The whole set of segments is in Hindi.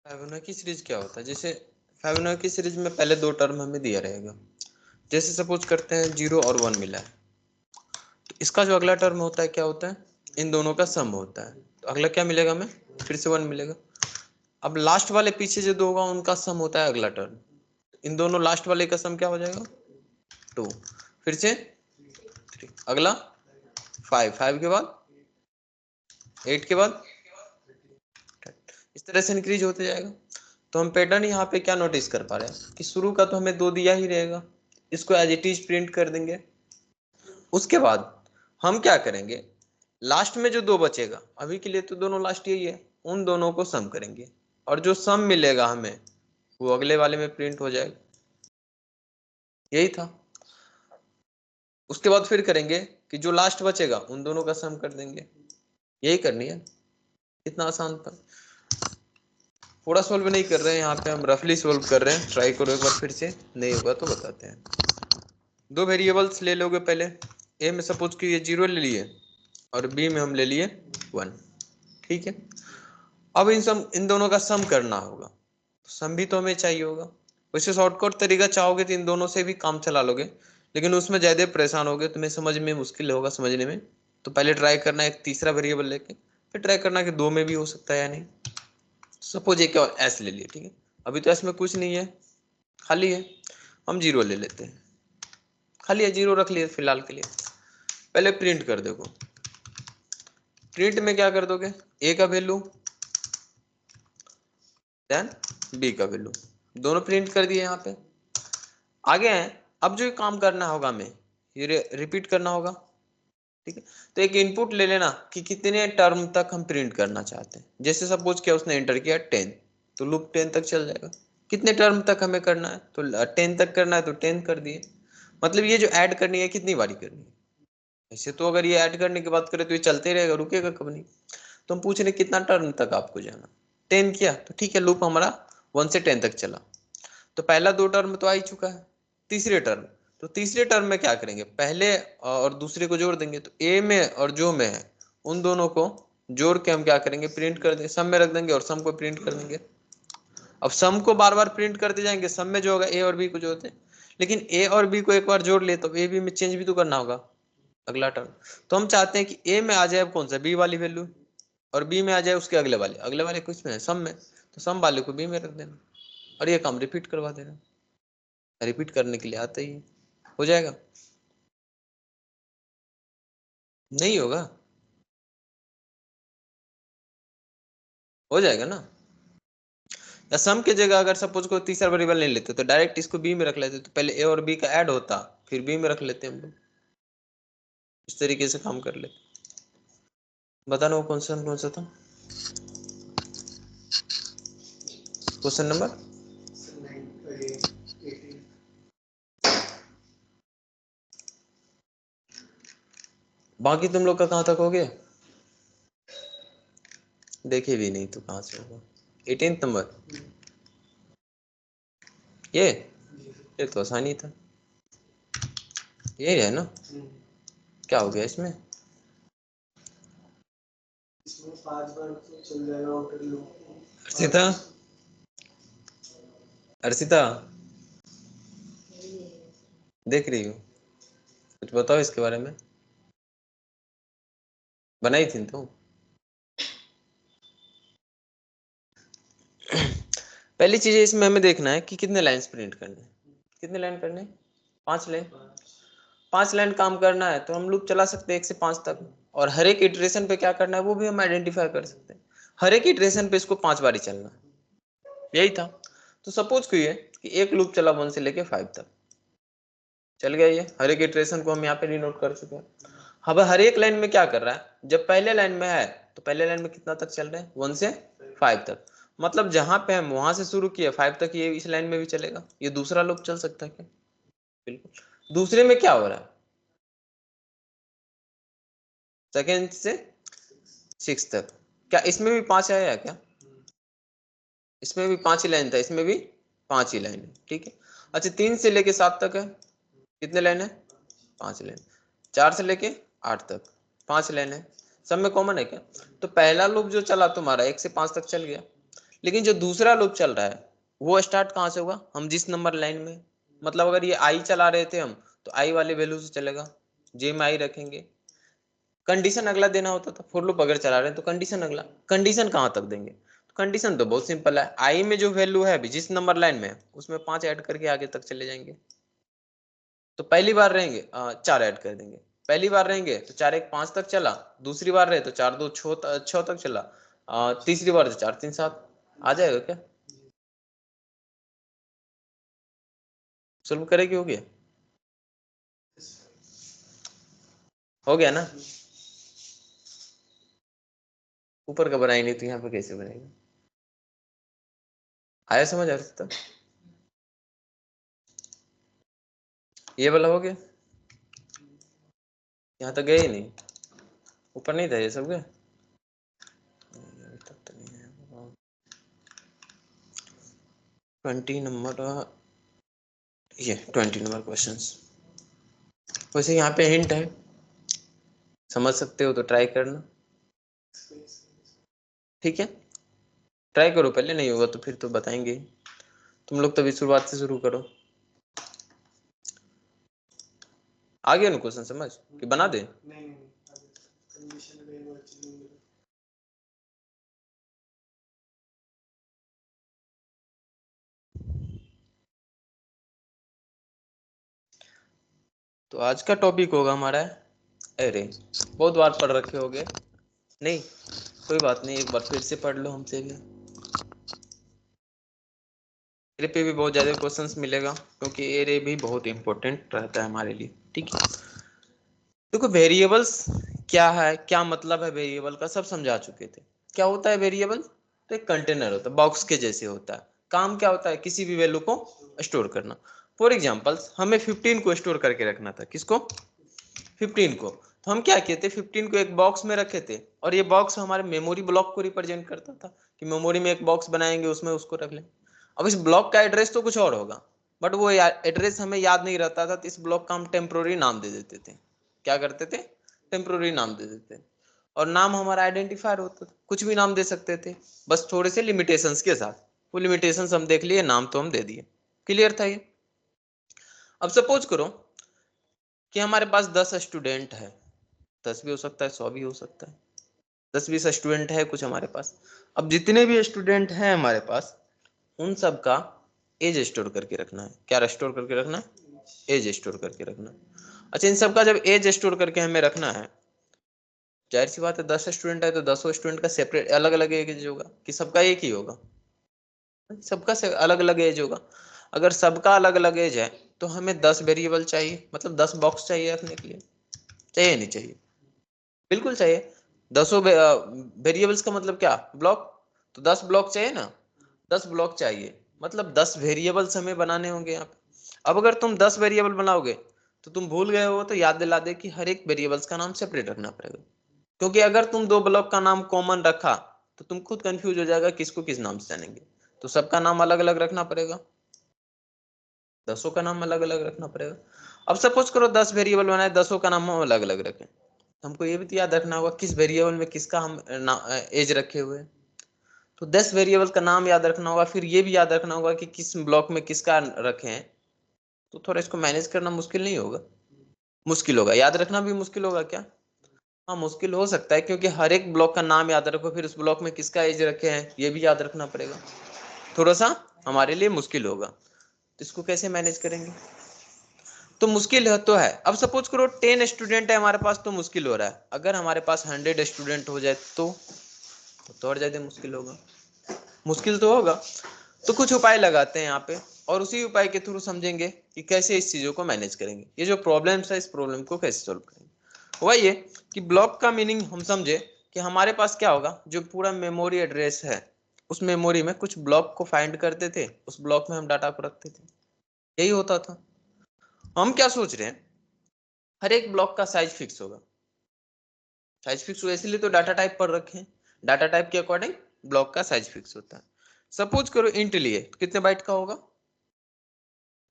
फिबोनाची सीरीज क्या होता है? जैसे फिबोनाची सीरीज में पहले दो टर्म हमें दिया रहेगा। जैसे सपोज करते हैं 0 और 1 मिला है, तो इसका जो अगला टर्म होता है क्या होता है? इन दोनों का सम होता है। तो अगला क्या मिलेगा हमें? फिर से 1 मिलेगा। अब लास्ट वाले पीछे जो दो होगा उनका सम होता है अगला टर्म। इन दोनों लास्ट वाले का सम क्या हो जाएगा? 2। फिर से 3, अगला 5, 5 के बाद 8 के बाद 10। इस तरह से इंक्रीज होते जाएगा। तो हम पैटर्न यहाँ पे क्या नोटिस कर पा रहे हैं कि शुरू का तो हमें 2 दिया ही रहेगा, इसको एज इट इज प्रिंट कर देंगे। उसके बाद हम क्या करेंगे, लास्ट में जो 2 बचेगा, अभी के लिए तो दोनों लास्ट यही है, उन दोनों को सम करेंगे और जो सम मिलेगा हमें वो अगले वाले में प्रिंट हो जाएगा। यही था। उसके बाद फिर करेंगे कि जो लास्ट बचेगा उन दोनों का सम कर देंगे। यही करनी है। इतना आसान था। थोड़ा सोल्व नहीं कर रहे हैं यहाँ पे, हम रफली सोल्व कर रहे हैं। ट्राई करो एक बार फिर से, नहीं होगा तो बताते हैं। 2 वेरिएबल्स ले लोगे पहले। ए में सपोज कि ये 0 ले लिए और बी में हम ले लिए 1। ठीक है। अब इन दोनों का सम करना होगा, तो सम भी तो हमें चाहिए होगा। वैसे शॉर्टकट तरीका चाहोगे तो इन दोनों से भी काम चला लोगे, लेकिन उसमें ज्यादा परेशान होगे, तुम्हें समझ में मुश्किल होगा समझने में। तो पहले ट्राई करना एक तीसरा वेरिएबल लेके, फिर ट्राई करना कि 2 में भी हो सकता है या नहीं। सपोज एक और एस ले लिए। ठीक है। अभी तो एस में कुछ नहीं है, खाली है। हम 0 ले लेते हैं, खाली है, 0 रख लिए फिलहाल के लिए। पहले प्रिंट कर देखो। प्रिंट में क्या कर दोगे? ए का वैल्यू देन बी का वैल्यू, दोनों प्रिंट कर दिए। यहाँ पे आगे हैं। अब जो काम करना होगा हमें, ये रिपीट करना होगा। ठीक है। तो एक इनपुट ले लेना कि कितने टर्म तक हम प्रिंट करना चाहते हैं। जैसे सपोज किया उसने एंटर किया 10, तो लूप 10 तक चल जाएगा। कितने टर्म तक हमें करना है? तो 10 तक करना है तो 10 कर दिए। मतलब ये जो ऐड करनी है कितनी बारी करनी है? ऐसे तो अगर ये ऐड करने की बात करें तो ये चलते रहेगा, रुकेगा कब नहीं। तो हम पूछ रहे कितना टर्म तक आपको जाना। 10 किया तो ठीक है, लूप हमारा 1 से 10 तक चला। तो पहला 2 टर्म तो आ ही चुका है। तीसरे टर्म, तो तीसरे टर्म में क्या करेंगे? पहले और दूसरे को जोड़ देंगे। तो ए में और जो में है उन दोनों को जोड़ के हम क्या करेंगे? प्रिंट कर देंगे, सम में रख देंगे और सम को प्रिंट कर देंगे। अब सम को बार बार प्रिंट करते जाएंगे, सम में जो होगा ए और बी को जोड़ते हैं। लेकिन ए और बी को एक बार जोड़ ले तो ए बी में चेंज भी तो करना होगा अगला टर्म। तो हम चाहते हैं कि ए में आ जाए कौन सा? बी वाली वैल्यू, और बी में आ जाए उसके अगले वाले किस में है? सम में। तो सम वाले को बी में रख देना और ये काम रिपीट करवा देना। रिपीट करने के लिए आता ही है। हो जाएगा? नहीं होगा? हो जाएगा ना। या सम की जगह अगर सपोज कोई तीसरा वेरिएबल नहीं लेते तो डायरेक्ट इसको बी में रख लेते, तो पहले ए और बी का ऐड होता, फिर बी में रख लेते हम लोग। इस तरीके से काम कर लेते। बताना वो कौन सा था क्वेश्चन नंबर? बाकी तुम लोग का कहाँ तक हो गया? देखे भी नहीं तो कहाँ से होगा? 18 नंबर ये तो आसानी था। ये है ना? क्या हो गया इसमें? इसमें 5 बार तो चल जाएगा ऑर्डर लो। अर्षिता, अर्षिता देख रही हो? कुछ बताओ इसके बारे में। बनाई थी तो पहली चीज इसमें हमें देखना है कि कितने लाइंस प्रिंट करने हैं। कितने लाइन करने हैं? 5 लाइन। 5 लाइन काम करना है तो हम लूप चला सकते हैं 1 से 5 तक। और हर एक इटरेशन पे क्या करना है वो भी हम आइडेंटिफाई कर सकते हैं। हर एक इटरेशन पे इसको 5 बार ही चलना है। यही था। तो सपोज करिए कि एक लूप चला 1 से लेके 5 तक चल गया। ये हर एक इटरेशन को हम यहाँ पे डिनोट कर चुके हैं। अब हर एक लाइन में क्या कर रहा है? जब पहले लाइन में है तो पहले लाइन में कितना तक चल रहे हैं? 1 से 5 तक। मतलब जहां पे हम वहां से शुरू किए 5 तक, ये इस लाइन में भी चलेगा। ये दूसरा लूप चल सकता है क्या? बिल्कुल। दूसरे में क्या हो रहा है? सेकेंड से 6 तक। क्या इसमें भी 5 आया क्या? इसमें भी 5 ही लाइन था, इसमें भी 5 ही लाइन है। ठीक है। अच्छा 3 से लेके 7 तक है, कितने लाइन है? 5 लाइन। 4 से लेके 8 तक 5 लाइन है। सब में कॉमन है क्या? तो पहला लूप जो चला तुम्हारा 1 से 5 तक चल गया। लेकिन जो दूसरा लूप चल रहा है वो स्टार्ट कहाँ से होगा, हम जिस नंबर लाइन में, मतलब अगर ये आई चला रहे थे हम, तो आई वाले वैल्यू से चलेगा, जे में आई रखेंगे। कंडीशन अगला देना होता था, फॉर लूप अगर चला रहे हैं तो कंडीशन अगला, कंडीशन कहाँ तक देंगे, तो कंडीशन तो बहुत सिंपल है, आई में जो वैल्यू है अभी जिस नंबर लाइन में है उसमें 5 ऐड करके आगे तक चले जाएंगे। तो पहली बार रहेंगे 4 ऐड कर देंगे, पहली बार रहेंगे तो 4 1 5 तक चला, दूसरी बार रहे तो 4 2 6 तक चला, तीसरी बार तो 4 3 7 आ जाएगा क्या, सॉल्व करेगी, हो गया, हो गया ना। ऊपर का बनाई नहीं तो यहाँ पे कैसे बनेगा, आया समझ आ सकता, ये वाला हो गया, यहाँ तक गए ही नहीं, ऊपर नहीं था ये सब क्या, तक तो नहीं है। 20 नंबर, ये 20 नंबर क्वेश्चंस, वैसे यहाँ पे हिंट है, समझ सकते हो तो ट्राई करना, ठीक है, ट्राई करो, पहले नहीं होगा तो फिर तो बताएंगे, तुम लोग तभी शुरुआत से शुरू करो। आ गया ना क्वेश्चन समझ कि बना दे, नहीं कंडीशन में वो चीज नहीं मिला। तो आज का टॉपिक होगा हमारा एरे, बहुत बार पढ़ रखे होगे, नहीं कोई बात नहीं, एक बार फिर से पढ़ लो हमसे भी, एरे पे भी बहुत ज्यादा क्वेश्चंस मिलेगा क्योंकि एरे भी बहुत इंपॉर्टेंट रहता है हमारे लिए, ठीक है। देखो वेरिएबल्स क्या है, क्या मतलब है वेरिएबल का, सब समझा चुके थे। क्या होता है वेरिएबल, तो एक कंटेनर होता है, बॉक्स के जैसे होता है, काम क्या होता है, किसी भी वैल्यू को स्टोर करना। फॉर एग्जाम्पल हमें 15 को स्टोर करके रखना था, किसको, 15 को, तो हम क्या किए थे, 15 को एक बॉक्स में रखे थे, और ये बॉक्स हमारे मेमोरी ब्लॉक को रिप्रेजेंट करता था, कि मेमोरी में एक बॉक्स बनाएंगे उसमें उसको रख लें। अब इस ब्लॉक का एड्रेस तो कुछ और होगा, बट वो एड्रेस हमें याद नहीं रहता था, तो इस ब्लॉक का हम टेम्प्रोरी नाम दे देते थे, क्या करते थे, टेम्प्रोरी नाम दे देते थे, और नाम हमारा आइडेंटिफायर होता था, कुछ भी नाम दे सकते थे, बस थोड़े से लिमिटेशंस के साथ, वो लिमिटेशंस हम देख लिए, नाम तो हम दे दिए, क्लियर था ये। अब सपोज करो कि हमारे पास 10 स्टूडेंट है, 10 भी हो सकता है, 100 भी हो सकता है, 10-20 स्टूडेंट है कुछ हमारे पास। अब जितने भी स्टूडेंट हैं हमारे पास, उन सब का एज स्टोर करके रखना है, क्या स्टोर करके रखना है, एज स्टोर करके रखना है। अच्छा, इन सब का जब एज स्टोर करके हमें रखना है, जाहिर सी बात है 10 स्टूडेंट है तो 10 स्टूडेंट का सेपरेट अलग अलग एज होगा, कि सबका एक ही होगा, सबका से अलग अलग एज होगा। अगर सबका अलग अलग एज है तो हमें 10 वेरिएबल चाहिए, मतलब 10 बॉक्स चाहिए रखने के लिए, चाहिए नहीं चाहिए, बिल्कुल चाहिए। 10 वेरिएबल्स का मतलब क्या, ब्लॉक, तो 10 ब्लॉक चाहिए ना, 10 ब्लॉक चाहिए, मतलब 10 वेरिएबल्स हमें बनाने होंगे यहाँ पे। अब अगर तुम 10 वेरिएबल बनाओगे तो तुम भूल गए हो तो याद दिला दे कि हर एक वेरिएबल्स का नाम सेपरेट रखना पड़ेगा, क्योंकि अगर तुम दो ब्लॉक का नाम कॉमन रखा तो तुम खुद कंफ्यूज हो जाएगा किसको किस नाम से जानेंगे, तो सबका नाम अलग अलग रखना पड़ेगा, 10 का नाम अलग अलग रखना पड़ेगा। अब सपोज करो 10 वेरिएबल बनाए, 10 का नाम हम अलग अलग रखें, हमको ये भी तो याद रखना होगा किस वेरिएबल में किसका हम एज रखे हुए हैं, तो 10 वेरिएबल का नाम याद रखना होगा, फिर ये भी याद रखना होगा कि किस ब्लॉक में किसका रखे हैं, तो थोड़ा इसको मैनेज करना मुश्किल नहीं होगा, मुश्किल होगा, याद रखना भी मुश्किल होगा क्या, हाँ मुश्किल हो सकता है, क्योंकि हर एक ब्लॉक का नाम याद रखो, फिर उस ब्लॉक में किसका एज रखे हैं ये भी याद रखना पड़ेगा, थोड़ा सा हमारे लिए मुश्किल होगा, तो इसको कैसे मैनेज करेंगे, तो मुश्किल है तो है। अब सपोज करो 10 स्टूडेंट है हमारे पास तो मुश्किल हो रहा है, अगर हमारे पास 100 स्टूडेंट हो जाए तो और ज्यादा मुश्किल होगा, मुश्किल तो होगा। तो कुछ उपाय लगाते हैं यहाँ पे, और उसी उपाय के थ्रू समझेंगे कि कैसे इस चीजों को मैनेज करेंगे, ये जो प्रॉब्लम्स है इस प्रॉब्लम को कैसे सॉल्व करेंगे। हुआ ये कि ब्लॉक का मीनिंग हम समझे कि हमारे पास क्या होगा, जो पूरा मेमोरी एड्रेस है उस मेमोरी में कुछ ब्लॉक को फाइंड करते थे, उस ब्लॉक में हम डाटा को रखते थे, यही होता था। हम क्या सोच रहे हैं, हर एक ब्लॉक का साइज फिक्स होगा, साइज फिक्स हुआ इसलिए तो डाटा टाइप पर रखे हैं, डाटा टाइप के अकॉर्डिंग ब्लॉक का साइज फिक्स होता है। सपोज करो इंट लिए तो कितने बाइट का होगा,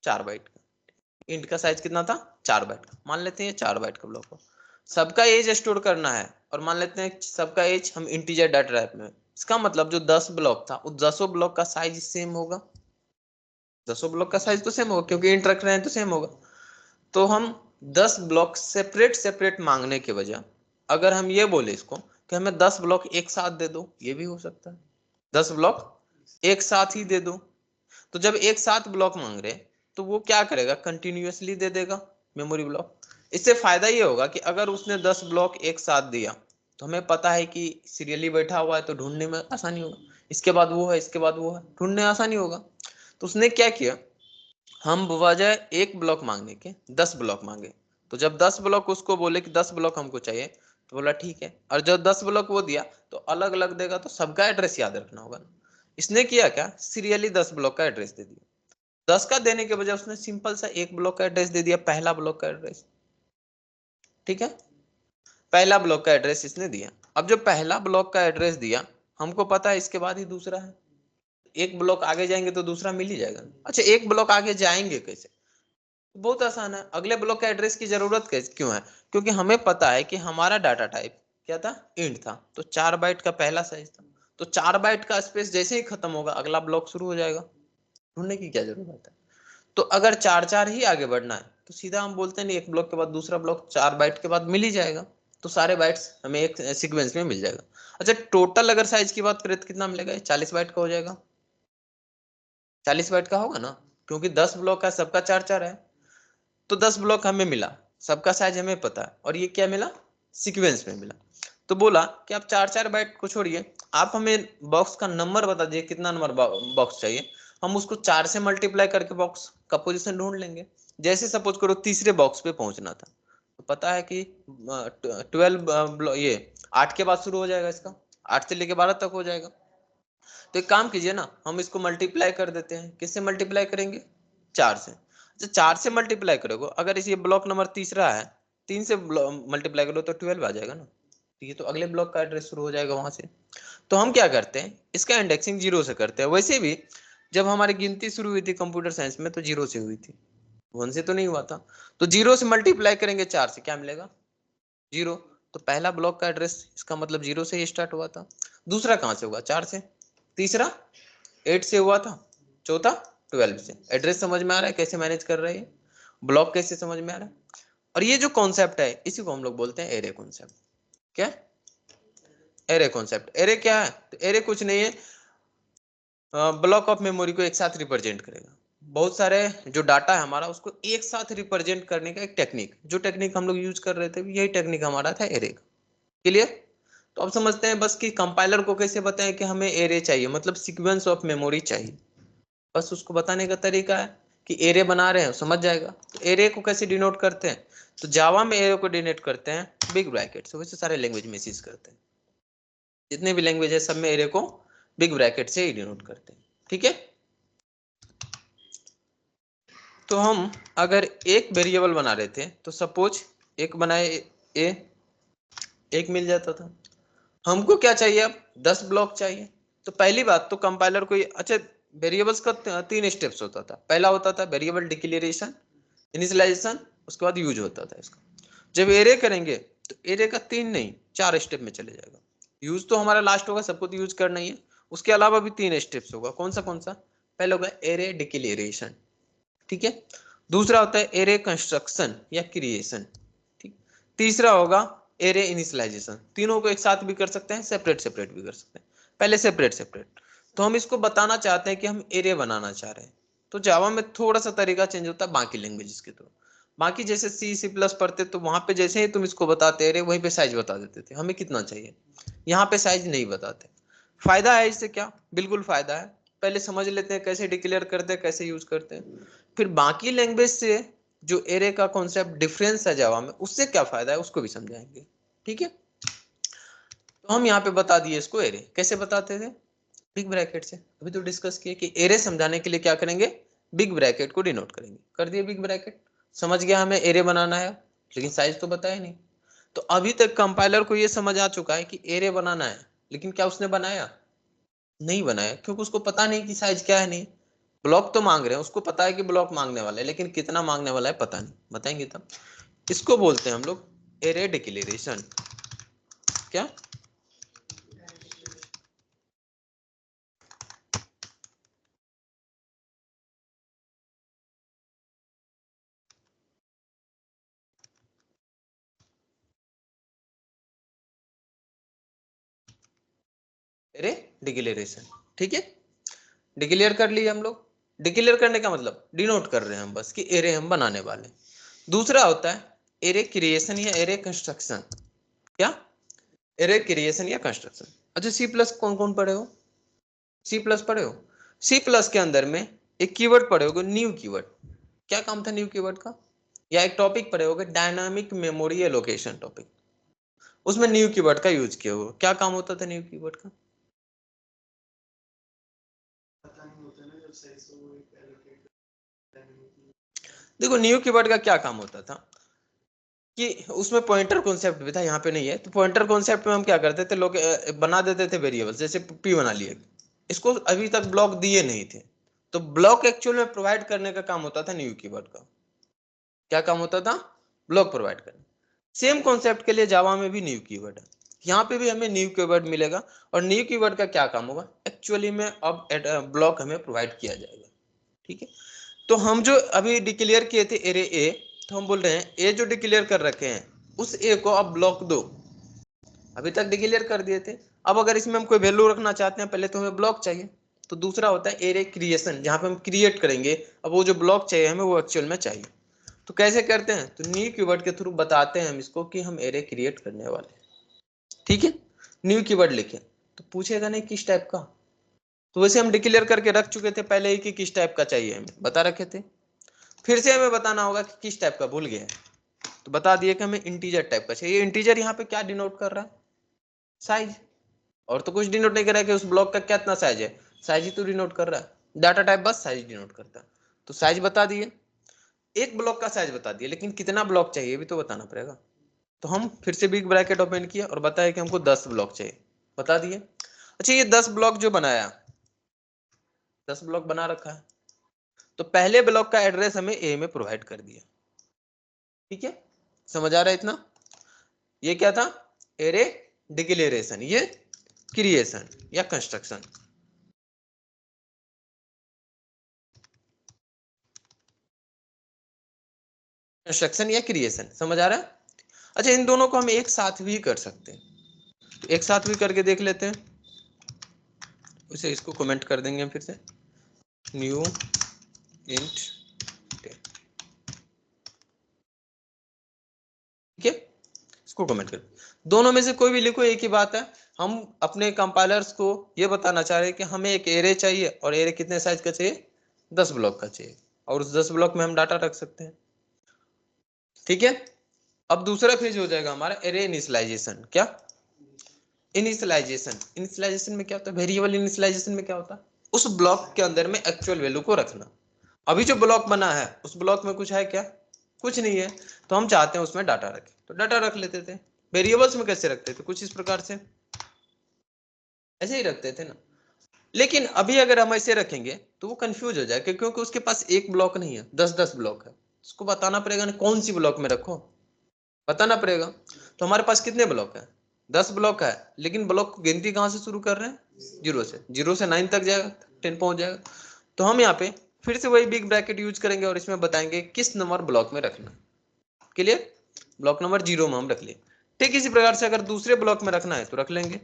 4 बाइट का, इंट का साइज कितना था, 4 बाइट का, मान लेते हैं 4 बाइट का ब्लॉक हो। सबका एज स्टोर करना है, और मान लेते हैं सबका एज हम इंटीजर डाटा टाइप में, इसका मतलब जो 10 ब्लॉक था उस 10 ब्लॉक का साइज सेम होगा, 10 ब्लॉक का साइज तो सेम होगा क्योंकि इंट रख रहे हैं तो सेम होगा। तो हम 10 ब्लॉक सेपरेट सेपरेट मांगने के बजाय अगर हम ये बोले इसको कि हमें 10 ब्लॉक एक साथ दे दो, ये भी हो सकता है, 10 ब्लॉक एक साथ ही दे दो। तो जब एक साथ ब्लॉक मांग रहे तो वो क्या करेगा, कंटिन्यूअसली दे देगा मेमोरी ब्लॉक। इससे फायदा ये होगा कि अगर उसने 10 ब्लॉक एक साथ दिया तो हमें पता है कि सीरियली बैठा हुआ है तो ढूंढने में आसानी होगा, इसके बाद वो है, इसके बाद वो है, ढूंढने आसानी होगा। तो उसने क्या किया, हम बजाय एक ब्लॉक मांगने के 10 ब्लॉक मांगे। तो जब 10 ब्लॉक उसको बोले कि 10 ब्लॉक हमको चाहिए तो बोला ठीक है, और जब 10 ब्लॉक वो दिया तो अलग अलग देगा तो सबका एड्रेस याद रखना होगा। इसने किया क्या, सीरियली 10 ब्लॉक का एड्रेस दे दिया। 10 का देने के बजाय उसने सिंपल सा एक ब्लॉक का एड्रेस दे दिया, पहला ब्लॉक का एड्रेस। ठीक है, पहला ब्लॉक का एड्रेस इसने दिया। अब जो पहला ब्लॉक का एड्रेस दिया हमको पता है इसके बाद ही दूसरा है, एक ब्लॉक आगे जाएंगे तो दूसरा मिल ही जाएगा। अच्छा, एक ब्लॉक आगे जाएंगे कैसे, बहुत आसान है, अगले ब्लॉक का एड्रेस की जरूरत क्यों है, क्योंकि हमें पता है कि हमारा डाटा टाइप क्या था, इंट था, तो 4 बाइट का पहला साइज था। तो 4 बाइट का स्पेस जैसे ही खत्म होगा अगला ब्लॉक शुरू हो जाएगा, ढूंढने की क्या जरूरत है। तो अगर 4 ही आगे बढ़ना है तो सीधा हम बोलते हैं नहीं, एक ब्लॉक के बाद दूसरा ब्लॉक 4 बाइट के बाद मिल ही जाएगा, तो सारे बाइट्स हमें एक सीक्वेंस में मिल जाएगा। अच्छा, टोटल अगर साइज की बात करें तो कितना मिलेगा, 40 बाइट का हो जाएगा, 40 बाइट का होगा ना, क्योंकि 10 ब्लॉक का सबका 4 है। तो 10 ब्लॉक हमें मिला, सबका साइज हमें पता है, और ये क्या मिला, सीक्वेंस में मिला। तो बोला कि आप 4 बाइट को छोड़िए, आप हमें बॉक्स का नंबर बता दीजिए, कितना नंबर बॉक्स चाहिए, हम उसको 4 से मल्टीप्लाई करके बॉक्स का पोजीशन ढूंढ लेंगे। जैसे सपोज करो तीसरे बॉक्स पे पहुंचना था, तो पता है कि 12 ये 8 के बाद शुरू हो जाएगा, इसका 8 से लेके 12 तक हो जाएगा। तो एक काम कीजिए ना, हम इसको मल्टीप्लाई कर देते हैं, किससे मल्टीप्लाई करेंगे, 4 से। अच्छा, 4 से मल्टीप्लाई करोगे, अगर इस ये ब्लॉक नंबर तीसरा है, 3 से मल्टीप्लाई करो तो 12 आ जाएगा ना, ठीक है, तो अगले ब्लॉक का एड्रेस शुरू हो जाएगा वहां से। तो हम क्या करते हैं, इसका इंडेक्सिंग 0 से करते हैं। वैसे भी जब हमारी गिनती शुरू हुई थी कंप्यूटर साइंस में तो 0 से हुई थी, 1 से तो नहीं हुआ था। तो 0 से मल्टीप्लाई करेंगे 4 से, क्या मिलेगा, 0। तो पहला ब्लॉक का एड्रेस इसका मतलब 0 से ही स्टार्ट हुआ था। दूसरा कहां से हुआ, 4 से। तीसरा 8 से हुआ था। चौथा 12 से। एड्रेस समझ में आ रहा है कैसे मैनेज कर रहे हैं, ब्लॉक कैसे समझ में आ रहा है। और ये जो कॉन्सेप्ट है इसी को हम लोग बोलते हैं एरे कॉन्सेप्ट। क्या, एरे कॉन्सेप्ट। एरे क्या है, तो एरे कुछ नहीं है, ब्लॉक ऑफ मेमोरी को एक साथ रिप्रेजेंट करेगा। बहुत सारे जो डाटा है हमारा उसको एक साथ रिप्रेजेंट करने का एक टेक्निक, जो टेक्निक हम लोग यूज कर रहे थे यही टेक्निक हमारा था एरे का। क्लियर। तो अब समझते हैं बस कि कंपाइलर को कैसे बताएं कि हमें एरे चाहिए, मतलब सीक्वेंस ऑफ मेमोरी चाहिए। बस उसको बताने का तरीका है कि एरे बना रहे हैं, समझ जाएगा। तो एरे को कैसे डिनोट करते हैं, तो जावा में एरे को डिनोट करते हैं बिग ब्रैकेट से, वैसे सारे लैंग्वेज में यूज करते हैं, जितने भी लैंग्वेज है सब में एरे को बिग ब्रैकेट से ही डिनोट करते हैं। ठीक है, तो हम अगर एक वेरिएबल बना रहे थे तो सपोज एक बनाए ए, एक मिल जाता था। हमको क्या चाहिए, अब 10 ब्लॉक चाहिए। तो पहली बात तो कंपाइलर को अच्छा, वेरिएबल्स का 3 स्टेप्स होता था। पहला होता था वेरिएबल डिक्लेरेशन, इनिशियलाइजेशन, उसके बाद यूज होता था इसका। जब एरे करेंगे तो एरे का 3 नहीं 4 स्टेप में चले जाएगा। यूज तो हमारा लास्ट होगा, सबको तो यूज करना ही है, उसके अलावा भी 3 स्टेप्स होगा। कौन सा, पहले होगा एरे डिक्लेरेशन, ठीक है। दूसरा होता है एरे कंस्ट्रक्शन या क्रिएशन, ठीक। तीसरा होगा एरे इनिशियलाइजेशन। तीनों को एक साथ भी कर सकते हैं, सेपरेट सेपरेट भी कर सकते हैं। पहले सेपरेट सेपरेट, तो हम इसको बताना चाहते हैं कि हम एरे बनाना चाह रहे हैं। तो जावा में थोड़ा सा तरीका चेंज होता है बाकी लैंग्वेजेस के थ्रू। बाकी जैसे C++ पढ़ते तो वहां पे जैसे ही तुम इसको बताते एरे, वहीं पे साइज बता देते थे हमें कितना चाहिए। यहाँ पे साइज नहीं बताते। फायदा है इससे क्या, बिल्कुल फायदा है। पहले समझ लेते हैं कैसे डिक्लेयर करते हैं, कैसे यूज करते हैं, फिर बाकी लैंग्वेज से जो एरे का कॉन्सेप्ट डिफरेंस है जावा में, उससे क्या फायदा है उसको भी समझाएंगे। ठीक है, तो हम यहाँ पे बता दिए इसको एरे कैसे बताते थे, बिग ब्रैकेट से। अभी तो डिस्कस किए कि एरे समझाने के लिए क्या करेंगे, बिग ब्रैकेट को डिनोट करेंगे। कर दिए बिग ब्रैकेट, समझ गया हमें एरे बनाना है, लेकिन साइज तो बताया नहीं। तो अभी तक कंपाइलर को ये समझ आ चुका है कि एरे बनाना है, लेकिन क्या उसने बनाया, नहीं बनाया, क्योंकि उसको पता नहीं कि साइज क्या है। नहीं, ब्लॉक तो मांग रहे हैं, उसको पता है कि ब्लॉक मांगने वाला है, लेकिन कितना मांगने वाला है पता नहीं, बताएंगे तब। इसको बोलते हैं हम लोग एरे डिक्लेरेशन। क्या, एरे डिक्लेरेशन। ठीक है, डिक्लेयर कर लिए हम लोग। डिक्लेयर करने का मतलब डिनोट कर रहे हैं हम बस कि एरे हम बनाने वाले। दूसरा होता है एरे क्रिएशन या एरे कंस्ट्रक्शन। क्या? एरे क्रिएशन या कंस्ट्रक्शन। अच्छा, सी प्लस कौन कौन पढ़े हो? सी प्लस पढ़े हो? सी प्लस के अंदर में एक कीवर्ड पढ़े होगे, न्यू कीवर्ड। क्या काम था न्यू कीवर्ड का? या एक टॉपिक पढ़े होगे, डायनामिक मेमोरी एलोकेशन टॉपिक। उसमें न्यू कीवर्ड का यूज किया हुआ। क्या काम होता था न्यू कीवर्ड का? पता नहीं होता ना जब सही से वो एक allocate करने की। देखो न्यू कीवर्ड का क्या काम होता था कि उसमें पॉइंटर कॉन्सेप्ट भी था, यहाँ पे नहीं है। तो पॉइंटर कॉन्सेप्ट में हम क्या करते थे, लोग बना देते थे वेरिएबल, जैसे पी बना लिए। इसको अभी तक ब्लॉक दिए नहीं थे, तो ब्लॉक एक्चुअल में प्रोवाइड करने का काम होता था न्यू कीवर्ड का। क्या काम होता था? ब्लॉक प्रोवाइड करना। सेम कॉन्सेप्ट के लिए जावा में भी न्यू कीवर्ड है, यहाँ पे भी हमें न्यू कीवर्ड मिलेगा। और न्यू कीवर्ड का क्या काम होगा एक्चुअली में, अब ब्लॉक हमें प्रोवाइड किया जाएगा। ठीक है, तो हम जो अभी डिक्लेयर किए थे एरे ए, तो हम बोल रहे हैं ए जो डिक्लेयर कर रखे हैं उस ए को अब ब्लॉक दो। अभी तक डिक्लेयर कर दिए थे, अब अगर इसमें हम कोई वैल्यू रखना चाहते हैं पहले तो हमें ब्लॉक चाहिए। तो दूसरा होता है एरे क्रिएशन, जहां पे हम क्रिएट करेंगे। अब वो जो ब्लॉक चाहिए हमें वो एक्चुअल में चाहिए। तो कैसे करते हैं? तो न्यू कीवर्ड के थ्रू बताते हैं हम इसको कि हम एरे क्रिएट करने वाले हैं। ठीक है, न्यू कीवर्ड लिखे तो पूछेगा नहीं किस टाइप का। तो वैसे हम डिक्लेयर करके रख चुके थे पहले ही कि किस टाइप का चाहिए, हमें बता रखे थे। फिर से हमें बताना होगा कि किस टाइप का, भूल गया है तो बता दिए कि हमें इंटीजर टाइप का चाहिए। इंटीजर यहाँ पे क्या डिनोट कर रहा है? साइज। और तो कुछ डिनोट नहीं कर रहा है कि उस ब्लॉक का कितना साइज है, साइज ही तो डिनोट कर रहा है। डाटा टाइप बस साइज डिनोट करता है। तो साइज बता दिए, एक ब्लॉक का साइज बता दिए, लेकिन कितना ब्लॉक चाहिए भी तो बताना पड़ेगा। तो हम फिर से बिग ब्रैकेट ओपन किया और बताया कि हमको 10 ब्लॉक चाहिए, बता दिए। अच्छा, ये 10 ब्लॉक जो बनाया, 10 ब्लॉक बना रखा है, तो पहले ब्लॉक का एड्रेस हमें ए में प्रोवाइड कर दिया। ठीक है, समझ आ रहा है इतना? ये क्या था? एरे डिक्लेरेशन, ये क्रिएशन या कंस्ट्रक्शन। कंस्ट्रक्शन या क्रिएशन, समझ आ रहा है? अच्छा, इन दोनों को हम एक साथ भी कर सकते हैं, तो एक साथ भी करके देख लेते हैं। उसे इसको कमेंट कर देंगे हम फिर से, न्यू इंट। ठीक है, इसको कमेंट कर, दोनों में से कोई भी लिखो, एक ही बात है। हम अपने कंपाइलर्स को ये बताना चाह रहे हैं कि हमें एक एरे चाहिए, और एरे कितने साइज का चाहिए? 10 ब्लॉक का चाहिए, और उस 10 ब्लॉक में हम डाटा रख सकते हैं। ठीक है, अब दूसरा फेज हो जाएगा हमारा एरे इनिशियलाइजेशन। क्या? इनिशियलाइजेशन। इनिशियलाइजेशन में क्या होता है? वेरिएबल इनिशियलाइजेशन में क्या होता है? उस ब्लॉक के अंदर में एक्चुअल वैल्यू को रखना। अभी जो ब्लॉक बना है उस ब्लॉक में कुछ है क्या? कुछ नहीं है, तो हम चाहते हैं उसमें डाटा रखें, तो डाटा रख लेते थे। वेरिएबल्स में कैसे रखते थे? कुछ इस प्रकार से, ऐसे ही रखते थे ना। लेकिन अभी अगर हम ऐसे रखेंगे तो वो कंफ्यूज हो जाएगा, क्योंकि उसके पास एक ब्लॉक नहीं है, 10-10 ब्लॉक है। उसको बताना पड़ेगा ना कौन सी ब्लॉक में रखो, बताना पड़ेगा। तो हमारे पास कितने ब्लॉक है? 10 ब्लॉक है, लेकिन ब्लॉक गिनती कहां से शुरू कर रहे हैं? 0 से। 0 से 9 तक जाएगा, 10 पहुंच जाएगा। तो हम यहाँ पे फिर से वही बिग ब्रैकेट यूज करेंगे और इसमें बताएंगे किस नंबर ब्लॉक में रखना। क्लियर? ब्लॉक नंबर 0 में हम रख लिए। ठीक इसी प्रकार से अगर दूसरे ब्लॉक में रखना है तो रख लेंगे।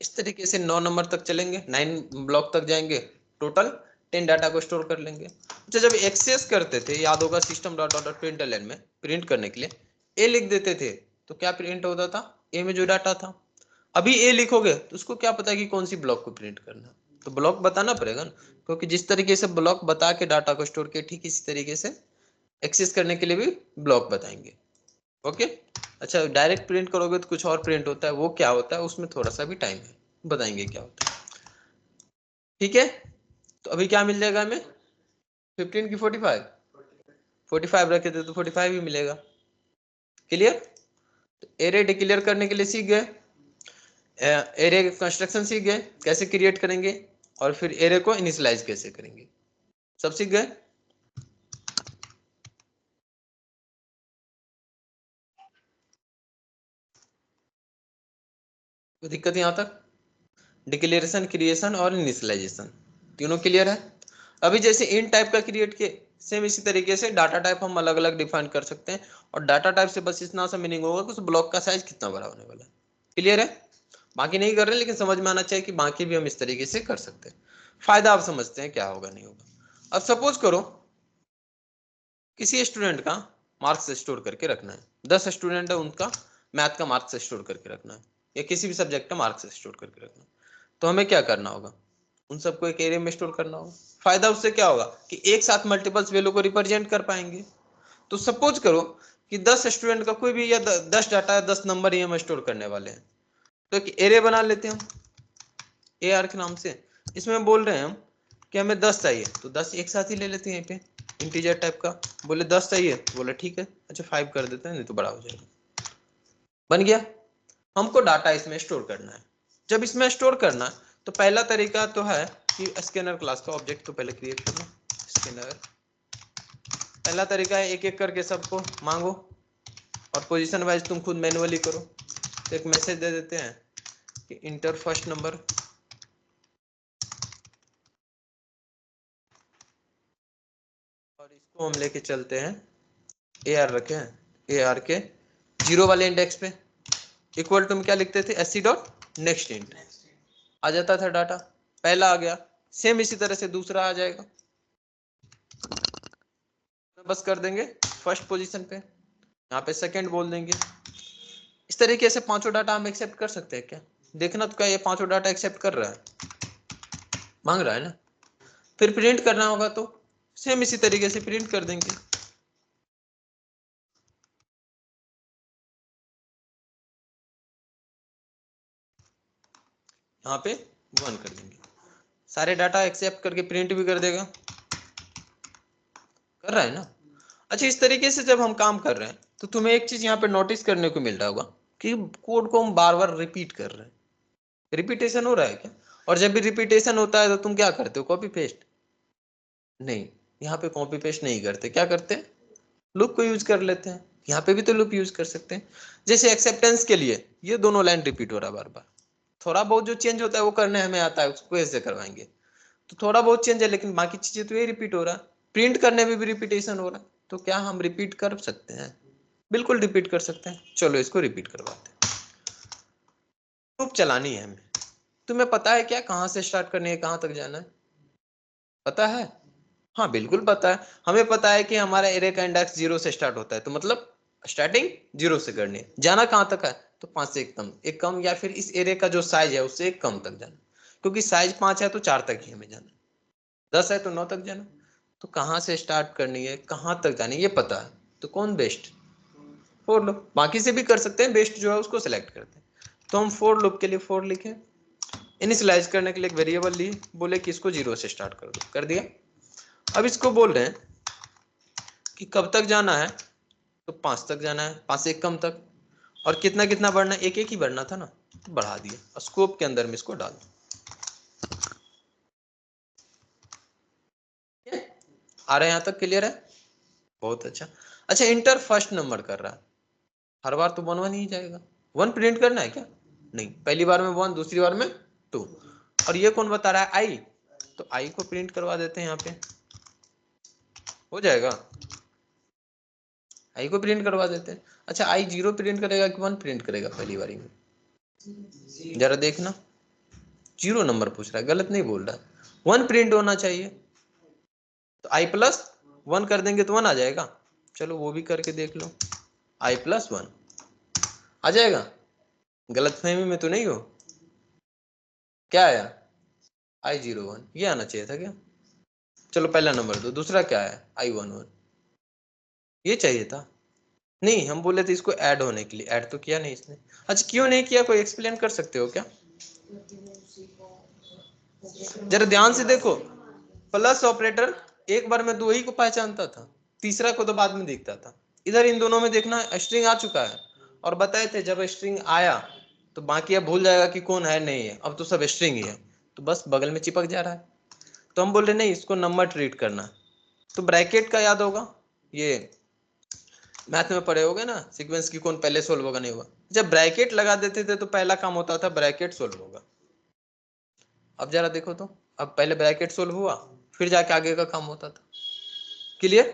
इस तरीके से 9 नंबर तक चलेंगे, 9 ब्लॉक तक जाएंगे, टोटल 10 डाटा को स्टोर कर लेंगे। अच्छा, जब एक्सेस करते थे, याद होगा सिस्टम डॉट डॉट प्रिंटलन में प्रिंट करने के लिए ए लिख देते थे, तो क्या प्रिंट होता था? ए में जो डाटा था। अभी ए लिखोगे तो उसको क्या पता कि कौन सी ब्लॉक को प्रिंट करना, तो ब्लॉक बताना पड़ेगा ना। क्योंकि जिस तरीके से ब्लॉक बता के डाटा को स्टोर किया, ठीक इसी तरीके से एक्सेस करने के लिए भी ब्लॉक बताएंगे। ओके। अच्छा, डायरेक्ट प्रिंट करोगे तो कुछ और प्रिंट होता है, वो क्या होता है उसमें थोड़ा सा भी टाइम है, बताएंगे क्या होता है। ठीक है, तो अभी क्या मिल जाएगा हमें? 15 की 45? 45 रखे थे तो 45 ही मिलेगा। क्लियर? तो एरे डिक्लेयर करने के लिए सीख गए, एरे कंस्ट्रक्शन सीख गए कैसे क्रिएट करेंगे, और फिर एरे को इनिशियलाइज कैसे करेंगे, सब सीख गए। कोई दिक्कत यहाँ तक? डिक्लेरेशन, क्रिएशन और इनिशियलाइजेशन तीनों क्लियर है। अभी जैसे इन टाइप का क्रिएट किए, सेम इसी तरीके से डाटा टाइप हम अलग अलग डिफाइन कर सकते हैं। और डाटा टाइप से बस इतना सा मीनिंग होगा कि उस ब्लॉक का साइज कितना बड़ा होने वाला है। क्लियर है? बाकी नहीं कर रहे, लेकिन समझ में आना चाहिए कि बाकी भी हम इस तरीके से कर सकते हैं। फायदा आप समझते हैं क्या होगा नहीं होगा। अब सपोज करो किसी स्टूडेंट का मार्क्स स्टोर करके रखना है, 10 स्टूडेंट है, उनका मैथ का मार्क्स स्टोर करके रखना है, या किसी भी सब्जेक्ट का मार्क्स स्टोर करके रखना है। तो हमें क्या करना होगा, उन सबको एक एरे में स्टोर करना होगा। फायदा उससे क्या होगा कि एक साथ मल्टीपल्स वैल्यू को रिप्रेजेंट कर पाएंगे। तो सपोज करो कि 10 स्टूडेंट का कोई भी या 10 डाटा है, 10 नंबर ही हम स्टोर करने वाले हैं। तो एक एरे बना लेते हैं हम ए आर के नाम से। इसमें बोल रहे हैं हम कि हमें 10 चाहिए, तो 10 एक साथ ही ले लेते हैं यहाँ पे इंटीजर टाइप का। बोले 10 चाहिए, बोले ठीक है, अच्छा 5 कर देते हैं, नहीं तो बड़ा हो जाएगा। बन गया। हमको डाटा इसमें स्टोर करना है। जब इसमें स्टोर करना है तो पहला तरीका तो है कि स्कैनर क्लास का ऑब्जेक्ट तो पहले क्रिएट करना। स्कैनर पहला तरीका है, एक एक करके सबको मांगो और पोजीशन वाइज तुम खुद मैन्युअली करो। तो एक मैसेज दे देते हैं कि इंटर फर्स्ट नंबर, और इसको हम लेके चलते हैं ए आर रखे हैं, ए आर के 0 वाले इंडेक्स पे इक्वल टू में क्या लिखते थे, S C dot next int. आ जाता था डाटा, पहला आ गया। सेम इसी तरह से दूसरा आ जाएगा, बस कर देंगे फर्स्ट पोजीशन पे, यहाँ पे सेकंड बोल देंगे। इस तरीके से पांचों डाटा हम एक्सेप्ट कर सकते हैं क्या? देखना तो क्या ये पांचों डाटा एक्सेप्ट कर रहा है, मांग रहा है ना। फिर प्रिंट करना होगा तो सेम इसी तरीके से प्रिंट कर देंगे। यहाँ पे 1 कर देंगे, सारे डाटा एक्सेप्ट करके प्रिंट भी कर देगा। कर रहा है ना। अच्छा, इस तरीके से जब हम काम कर रहे हैं तो तुम्हें एक चीज यहाँ पे नोटिस करने को मिल रहा होगा कि कोड को हम बार बार रिपीट कर रहे हैं। रिपीटेशन हो रहा है क्या? और जब भी रिपीटेशन होता है तो तुम क्या करते हो, कॉपी पेस्ट? नहीं, यहाँ पे कॉपी पेस्ट नहीं करते, क्या करते हैं, लूप को यूज कर लेते हैं। यहाँ पे भी तो लूप यूज कर सकते हैं। जैसे एक्सेप्टेंस के लिए ये दोनों लाइन रिपीट हो रहा है बार बार, थोड़ा बहुत जो चेंज होता है वो करने हमें आता है, उसको ऐसे करवाएंगे तो थोड़ा बहुत चेंज है, लेकिन बाकी चीजें तो ये रिपीट हो रहा है। प्रिंट करने में भी रिपीटेशन हो रहा है, तो क्या हम रिपीट कर सकते हैं? बिल्कुल रिपीट कर सकते हैं। चलो इसको रिपीट करवाते हैं। लूप चलानी है हमें। तुम्हें पता है क्या कहाँ से स्टार्ट करनी है, कहाँ तक जाना है? पता है? हाँ बिल्कुल पता है। हमें पता है कि हमारा एरे का इंडेक्स 0 से स्टार्ट होता है, तो मतलब स्टार्टिंग 0 से करनी है। जाना कहाँ तक है, तो 5 से एक कम, या फिर इस एरे का जो साइज है उससे एक कम तक जाना। क्योंकि साइज 5 है तो 4 तक ही हमें जाना, 10 है तो 9 तक जाना। तो कहाँ से स्टार्ट करनी है, कहाँ तक जानी है, ये पता है। तो कौन बेस्ट? For loop. बाकी से भी कर सकते हैं, बेस्ट जो है उसको सिलेक्ट करते हैं। तो हम फोर लूप के लिए फोर लिखे, इनिशियलाइज करने के लिए एक वेरिएबल लिए, बोले कि इसको 0 से स्टार्ट कर दो, कर दिया। अब इसको बोल रहे हैं कि कब तक जाना है, तो 5 तक जाना है, 5 से एक कम तक। और कितना कितना बढ़ना है, एक एक ही बढ़ना था ना, तो बढ़ा दिया और स्कोप के अंदर में इसको डाल दो। आ रहा है यहाँ तक, क्लियर है? बहुत अच्छा। अच्छा, इंटर फर्स्ट नंबर कर रहा है, हर बार तो 1 1 ही जाएगा। 1 प्रिंट करना है क्या? नहीं, पहली बार में 1, दूसरी बार में 2। और ये कौन बता रहा है, आई, तो आई को प्रिंट करवा देते हैं यहाँ पे, हो जाएगा। आई को प्रिंट करवा देते हैं। अच्छा, आई 0 प्रिंट करेगा कि 1 प्रिंट करेगा पहली बारी में? जरा देखना, 0 नंबर पूछ रहा है, गलत नहीं बोल रहा है, 1 प्रिंट होना चाहिए। तो आई प्लस 1 कर देंगे तो 1 आ जाएगा। चलो वो भी करके देख लो, आई प्लस 1 आ जाएगा। गलतफहमी में तो नहीं हो? क्या आया, आई 0 1, ये आना चाहिए था क्या? चलो पहला नंबर दो, दूसरा क्या है, आई 1 1, ये चाहिए था। नहीं, हम बोले थे इसको ऐड होने के लिए, ऐड तो किया नहीं इसने। अच्छा, क्यों नहीं किया, कोई एक्सप्लेन कर सकते हो क्या? जरा ध्यान से देखो, प्लस ऑपरेटर एक बार में 2 ही को पहचानता था, तीसरा को तो बाद में दिखता था। इधर इन दोनों में देखना स्ट्रिंग आ चुका है, और बताए थे जब स्ट्रिंग आया तो बाकी अब भूल जाएगा कि कौन है नहीं है, अब तो सब स्ट्रिंग ही है, तो बस बगल में चिपक जा रहा है। तो हम बोल रहे नहीं, इसको नंबर ट्रीट करना। तो ब्रैकेट का याद होगा, ये मैथ में पढ़े होगे ना, सीक्वेंस की कौन पहले सोल्व होगा नहीं होगा। जब ब्रैकेट लगा देते थे तो पहला काम होता था ब्रैकेट सोल्व होगा। अब जरा देखो तो, अब पहले ब्रैकेट सोल्व हुआ, फिर जाके आगे का काम होता था। क्लियर?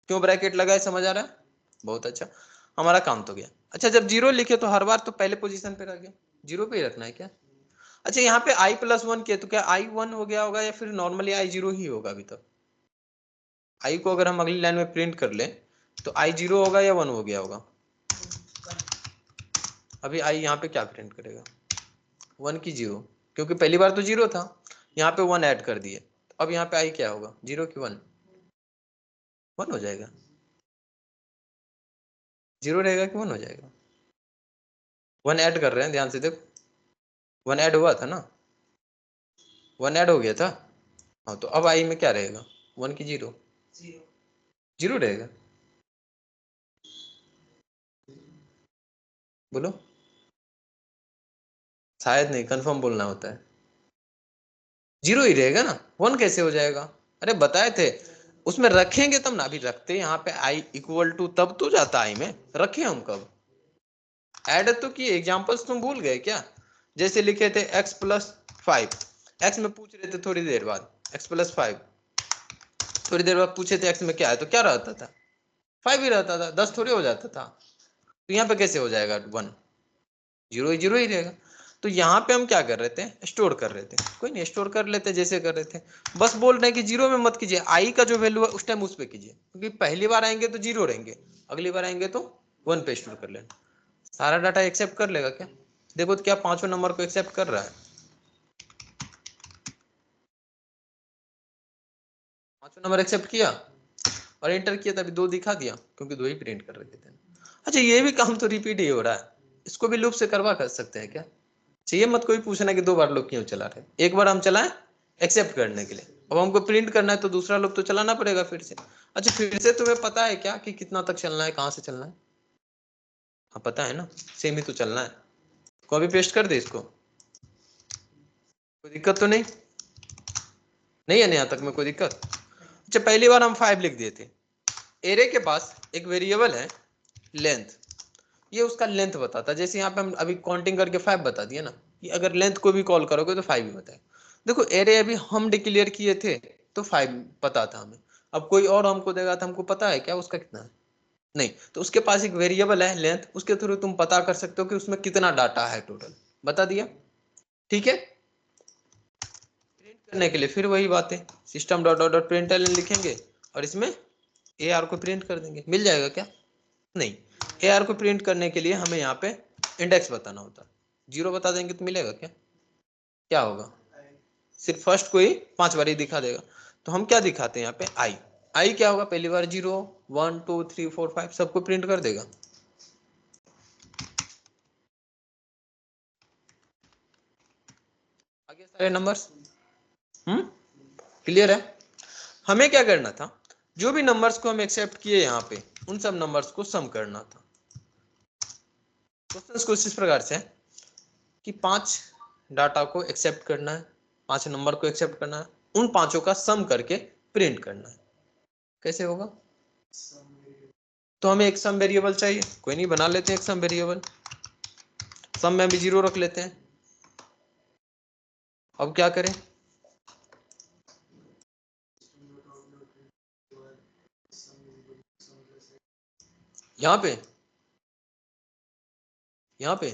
क्यों ब्रैकेट लगाए, समझ आ रहा है? बहुत अच्छा, हमारा काम तो गया। अच्छा, जब 0 लिखे तो हर बार तो पहले पोजीशन पे रह गया, जीरो पे ही रखना है क्या? अच्छा यहाँ पे i प्लस 1 किया तो क्या i 1 हो गया होगा या फिर नॉर्मली i 0 ही होगा अभी तक? i को अगर हम अगली लाइन में प्रिंट कर ले तो i 0 होगा या 1 हो गया होगा? अभी i यहाँ पे क्या प्रिंट करेगा? 1 की 0, क्योंकि पहली बार तो 0 था, यहाँ पे 1 ऐड कर दिए, अब यहाँ पे i क्या होगा? 0 की 1? 1 हो जाएगा। 0 रहेगा कि 1 हो जाएगा? 1 ऐड कर रहे हैं, ध्यान से देखो, 1 ऐड हुआ था ना, 1 ऐड हो गया था। हाँ तो अब i में क्या रहेगा? 1 की 0? 0 रहेगा। बोलो, शायद नहीं, कंफर्म बोलना होता है। 0 ही रहेगा ना, 1 कैसे हो जाएगा? अरे बताए थे, उसमें रखेंगे तब ना, अभी रखते यहाँ पे i इक्वल टू तब तो जाता i में, रखे हम कब? ऐड तो किए, एग्जांपल्स तुम भूल गए क्या? जैसे लिखे थे x प्लस 5, x में पूछ रहे थे थोड़ी देर बाद x प्लस 5, थोड़ी देर बाद पूछे थे x में क्या है, तो क्या रहता था? 5 ही रहता था, 10 थोड़ी हो जाता था। तो यहाँ पे कैसे हो जाएगा 1? 0 ही रहेगा। तो यहाँ पे हम क्या कर रहे थे? स्टोर कर रहे थे, कोई नहीं, स्टोर कर लेते जैसे कर रहे थे। बस बोल रहे हैं कि 0 में मत कीजिए, i का जो वैल्यू है उस टाइम उस पे कीजिए, क्योंकि पहली बार आएंगे तो 0 रहेंगे, अगली बार आएंगे तो 1 पे स्टोर कर लेना। सारा डाटा एक्सेप्ट कर लेगा क्या? देखो तो क्या पांचों नंबर को एक्सेप्ट कर रहा है? पांचों नंबर एक्सेप्ट किया और एंटर किया तभी 2 दिखा दिया, क्योंकि 2 ही प्रिंट कर रहे थे। अच्छा ये भी काम तो रिपीट ही हो रहा है, इसको भी लूप से करवा कर सकते हैं क्या? चाहिए मत कोई पूछना कि 2 बार लूप क्यों चला रहे, एक बार हम चलाएं एक्सेप्ट करने के लिए, अब हमको प्रिंट करना है तो दूसरा लूप तो चलाना पड़ेगा फिर से। अच्छा फिर से तुम्हें पता है क्या कि कितना तक चलना है, कहां से चलना है? हाँ पता है ना, सेम ही तो चलना है। कॉपी पेस्ट कर दे इसको, कोई दिक्कत तो नहीं? नहीं है ना यहाँ तक में कोई दिक्कत? अच्छा पहली बार हम 5 लिख दिए थे, एरे के पास एक वेरिएबल है लेंथ, ये उसका लेंथ बताता है। जैसे यहाँ पे हम अभी काउंटिंग करके 5 बता दिया ना, कि अगर लेंथ को भी कॉल करोगे तो 5 ही बताएगा। देखो एरे अभी हम डिक्लेयर किए थे तो 5 पता था हमें, अब कोई और हमको देगा तो हमको पता है क्या उसका कितना है? नहीं, तो उसके पास एक वेरिएबल है लेंथ, उसके थ्रू तुम पता कर सकते हो कि उसमें कितना डाटा है टोटल, बता दिया। ठीक है, प्रिंट करने के लिए फिर वही बात है, system dot dot dot println लिखेंगे और इसमें ए आर को प्रिंट कर देंगे, मिल जाएगा क्या? नहीं, ए आर को प्रिंट करने के लिए हमें यहाँ पे इंडेक्स बताना होता है। 0 बता देंगे तो मिलेगा क्या? क्या होगा? सिर्फ फर्स्ट को ही 5 बार ही दिखा देगा। तो हम क्या दिखाते हैं यहाँ पे? आई क्या होगा? पहली बार 0 1 2 3 4 5 सबको प्रिंट कर देगा। आगे सारे नंबर्स क्लियर है? हमें क्या करना था, जो भी नंबर्स को हम एक्सेप्ट किए यहाँ पे उन सब नंबर्स को सम करना था। क्वेश्चन कुछ इस प्रकार से है कि 5 डाटा को एक्सेप्ट करना है, 5 नंबर को एक्सेप्ट करना है, उन पांचों का सम करके प्रिंट करना है। कैसे होगा? तो हमें एक सम वेरिएबल चाहिए, कोई नहीं बना लेते हैं एक सम वेरिएबल, सम में भी 0 रख लेते हैं। अब क्या करें? यहाँ पे यहाँ पे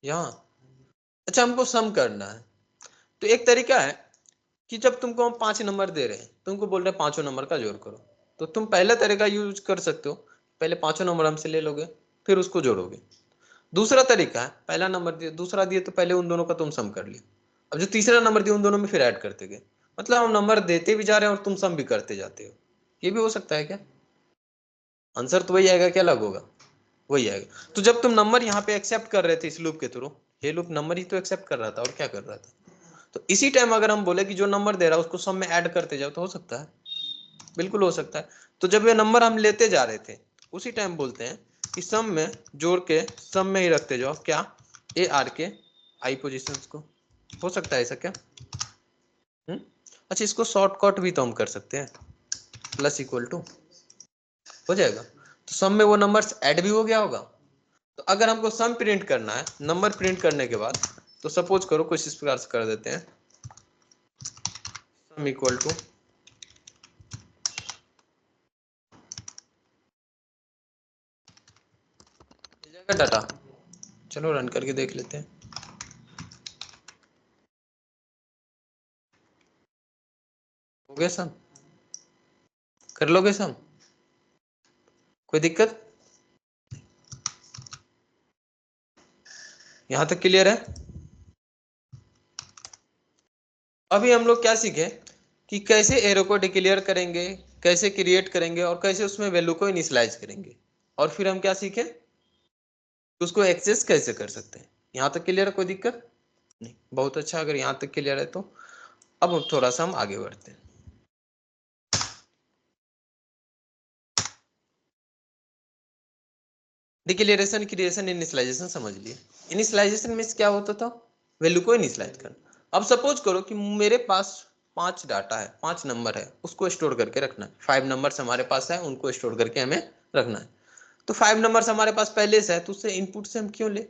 यहाँ, अच्छा हमको सम करना है। तो एक तरीका है कि जब तुमको हम 5 नंबर दे रहे हैं, तुमको बोल रहे हैं पांचों नंबर का जोड़ करो, तो तुम पहले तरीका यूज कर सकते हो, पहले पांचों नंबर हमसे ले लोगे फिर उसको जोड़ोगे। दूसरा तरीका है, पहला नंबर दिया दूसरा दिए तो पहले उन दोनों का तुम सम कर लिया, अब जो तीसरा नंबर दिया उन दोनों में फिर ऐड करते गए, मतलब हम नंबर देते भी जा रहे हैं और तुम सम भी करते जाते हो। ये भी हो सकता है क्या? आंसर तो वही आएगा, क्या अलग होगा? वही आएगा। तो जब तुम नंबर यहाँ पे एक्सेप्ट कर रहे थे इस लूप के थ्रू, ये लूप नंबर ही तो एक्सेप्ट कर रहा था और क्या कर रहा था, तो इसी टाइम अगर हम बोले कि जो नंबर दे रहा है उसको सम में ऐड करते जाओ तो हो सकता है, बिल्कुल हो सकता है। तो जब ये नंबर हम लेते जा रहे थे उसी टाइम बोलते हैं कि सम में जोड़ के सम में ही रखते जाओ, क्या? ए आर के आई पोजिशन को। हो सकता है ऐसा क्या? अच्छा इसको शॉर्टकट भी तो हम कर सकते हैं, प्लस इक्वल टू हो जाएगा, तो सम में वो नंबर्स ऐड भी हो गया होगा। तो अगर हमको सम प्रिंट करना है नंबर प्रिंट करने के बाद, तो सपोज करो कुछ इस प्रकार से कर देते हैं, सम इक्वल टू डाटा, चलो रन करके देख लेते हैं। हो गया सम? कर लोगे सम? कोई दिक्कत? यहां तक क्लियर है? अभी हम लोग क्या सीखे कि कैसे एरो को डिक्लेयर करेंगे, कैसे क्रिएट करेंगे और कैसे उसमें वैल्यू को इनिशियलाइज करेंगे, और फिर हम क्या सीखे उसको एक्सेस कैसे कर सकते हैं। यहां तक क्लियर है? कोई दिक्कत नहीं? बहुत अच्छा, अगर यहां तक क्लियर है तो अब थोड़ा सा हम आगे बढ़ते हैं। डिक्लेरेशन, क्रिएशन, इनिशियलाइजेशन समझ लिए। इनिशियलाइजेशन मींस क्या होता था? वैल्यू को इनिशियलाइज करना। अब सपोज करो कि मेरे पास 5 डाटा है, 5 नंबर है, उसको स्टोर करके रखना है। 5 नंबर्स हमारे पास है, उनको स्टोर करके हमें रखना है। तो 5 नंबर्स हमारे पास पहले से है, तो उससे इनपुट से हम क्यों ले,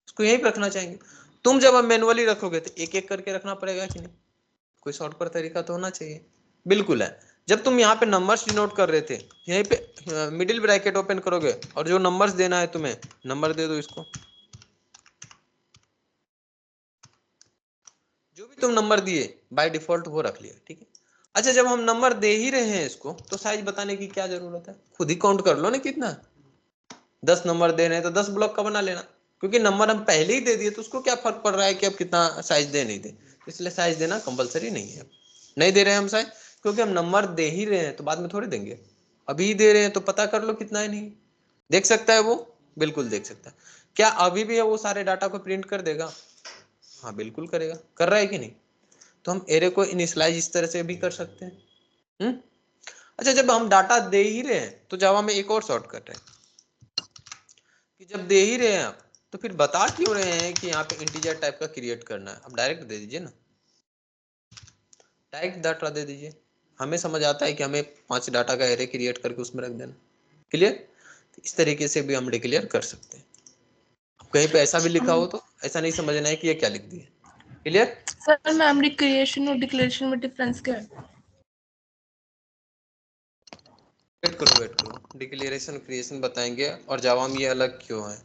उसको यहीं पे रखना चाहेंगे। तुम जब हम मैनुअली रखोगे तो एक एक करके रखना पड़ेगा कि नहीं? कोई शॉर्टकट तरीका तो होना चाहिए। बिल्कुल है। जब तुम यहाँ पे नंबर्स डिनोट कर रहे थे, यहीं पे मिडिल ब्रैकेट ओपन करोगे और जो नंबर्स देना है तुम्हें, नंबर दे दो इसको, जो भी तुम नंबर दिए बाय डिफॉल्ट वो रख लिया, ठीक है। अच्छा, जब हम नंबर दे ही रहे हैं इसको, तो साइज बताने की क्या जरूरत है? खुद ही काउंट कर लो ना कितना। 10 नंबर दे रहे हैं तो 10 ब्लॉक का बना लेना, क्योंकि नंबर हम पहले ही दे दिए, तो उसको क्या फर्क पड़ रहा है कि अब कितना साइज दे नहीं दे। इसलिए साइज देना कंपलसरी नहीं है। नहीं दे रहे हैं हम साइज, क्योंकि हम नंबर दे ही रहे हैं, तो बाद में थोड़ी देंगे। अभी दे रहे हैं तो पता कर लो कितना है। नहीं देख सकता है वो? बिल्कुल देख सकता है। क्या अभी भी वो सारे डाटा को प्रिंट कर देगा? हाँ बिल्कुल करेगा। कर रहा है कि नहीं? तो हम एरे को इनिशियलाइज इस तरह से भी कर सकते हैं। अच्छा, जब हम डाटा दे ही रहे हैं तो जावा में एक और शॉर्टकट है कि जब दे ही रहे हैं आप, तो फिर बता क्यों रहे हैं कि यहाँ पे इंटीजर टाइप का क्रिएट करना है? आप डायरेक्ट दे दीजिए ना, डायरेक्ट डाटा दे दीजिए। हमें समझ आता है कि हमें 5 डाटा का एरे क्रिएट करके उसमें रख देना। क्लियर? तो इस तरीके से भी हम डिक्लेयर कर सकते हैं। कहीं पे ऐसा भी लिखा हो तो ऐसा नहीं समझना है कि ये क्या लिख दिया। क्लियर? सर मेमोरी क्रिएशन और डिक्लेरेशन में डिफरेंस क्या है? वेट करो, डिक्लेरेशन क्रिएशन बताएंगे और जावा में ये अलग क्यों है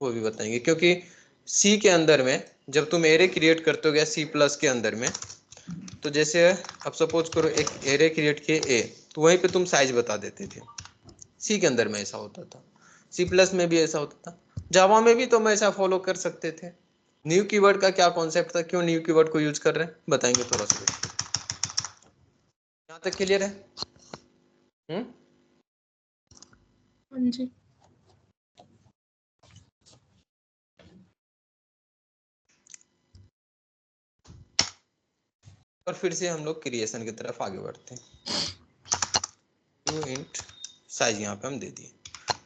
वो भी बताएंगे। क्योंकि सी के अंदर में जब तुम एरे क्रिएट करते हो, गया सी प्लस के अंदर में, तो जैसे अब सपोज करो एक एरे क्रिएट किए ए, तो वहीं पे तुम साइज बता देते थे। सी के अंदर में ऐसा होता था, सी प्लस में भी ऐसा होता था, जावा में भी तुम ऐसा फॉलो कर सकते थे। न्यू कीवर्ड का क्या कॉन्सेप्ट था, क्यों न्यू कीवर्ड को यूज कर रहे हैं, बताएंगे थोड़ा सा। यहाँ तक क्लियर है? हाँ जी। और फिर से हम लोग क्रिएशन की तरफ आगे बढ़ते हैं। न्यू इंट साइज यहाँ पे हम दे दिए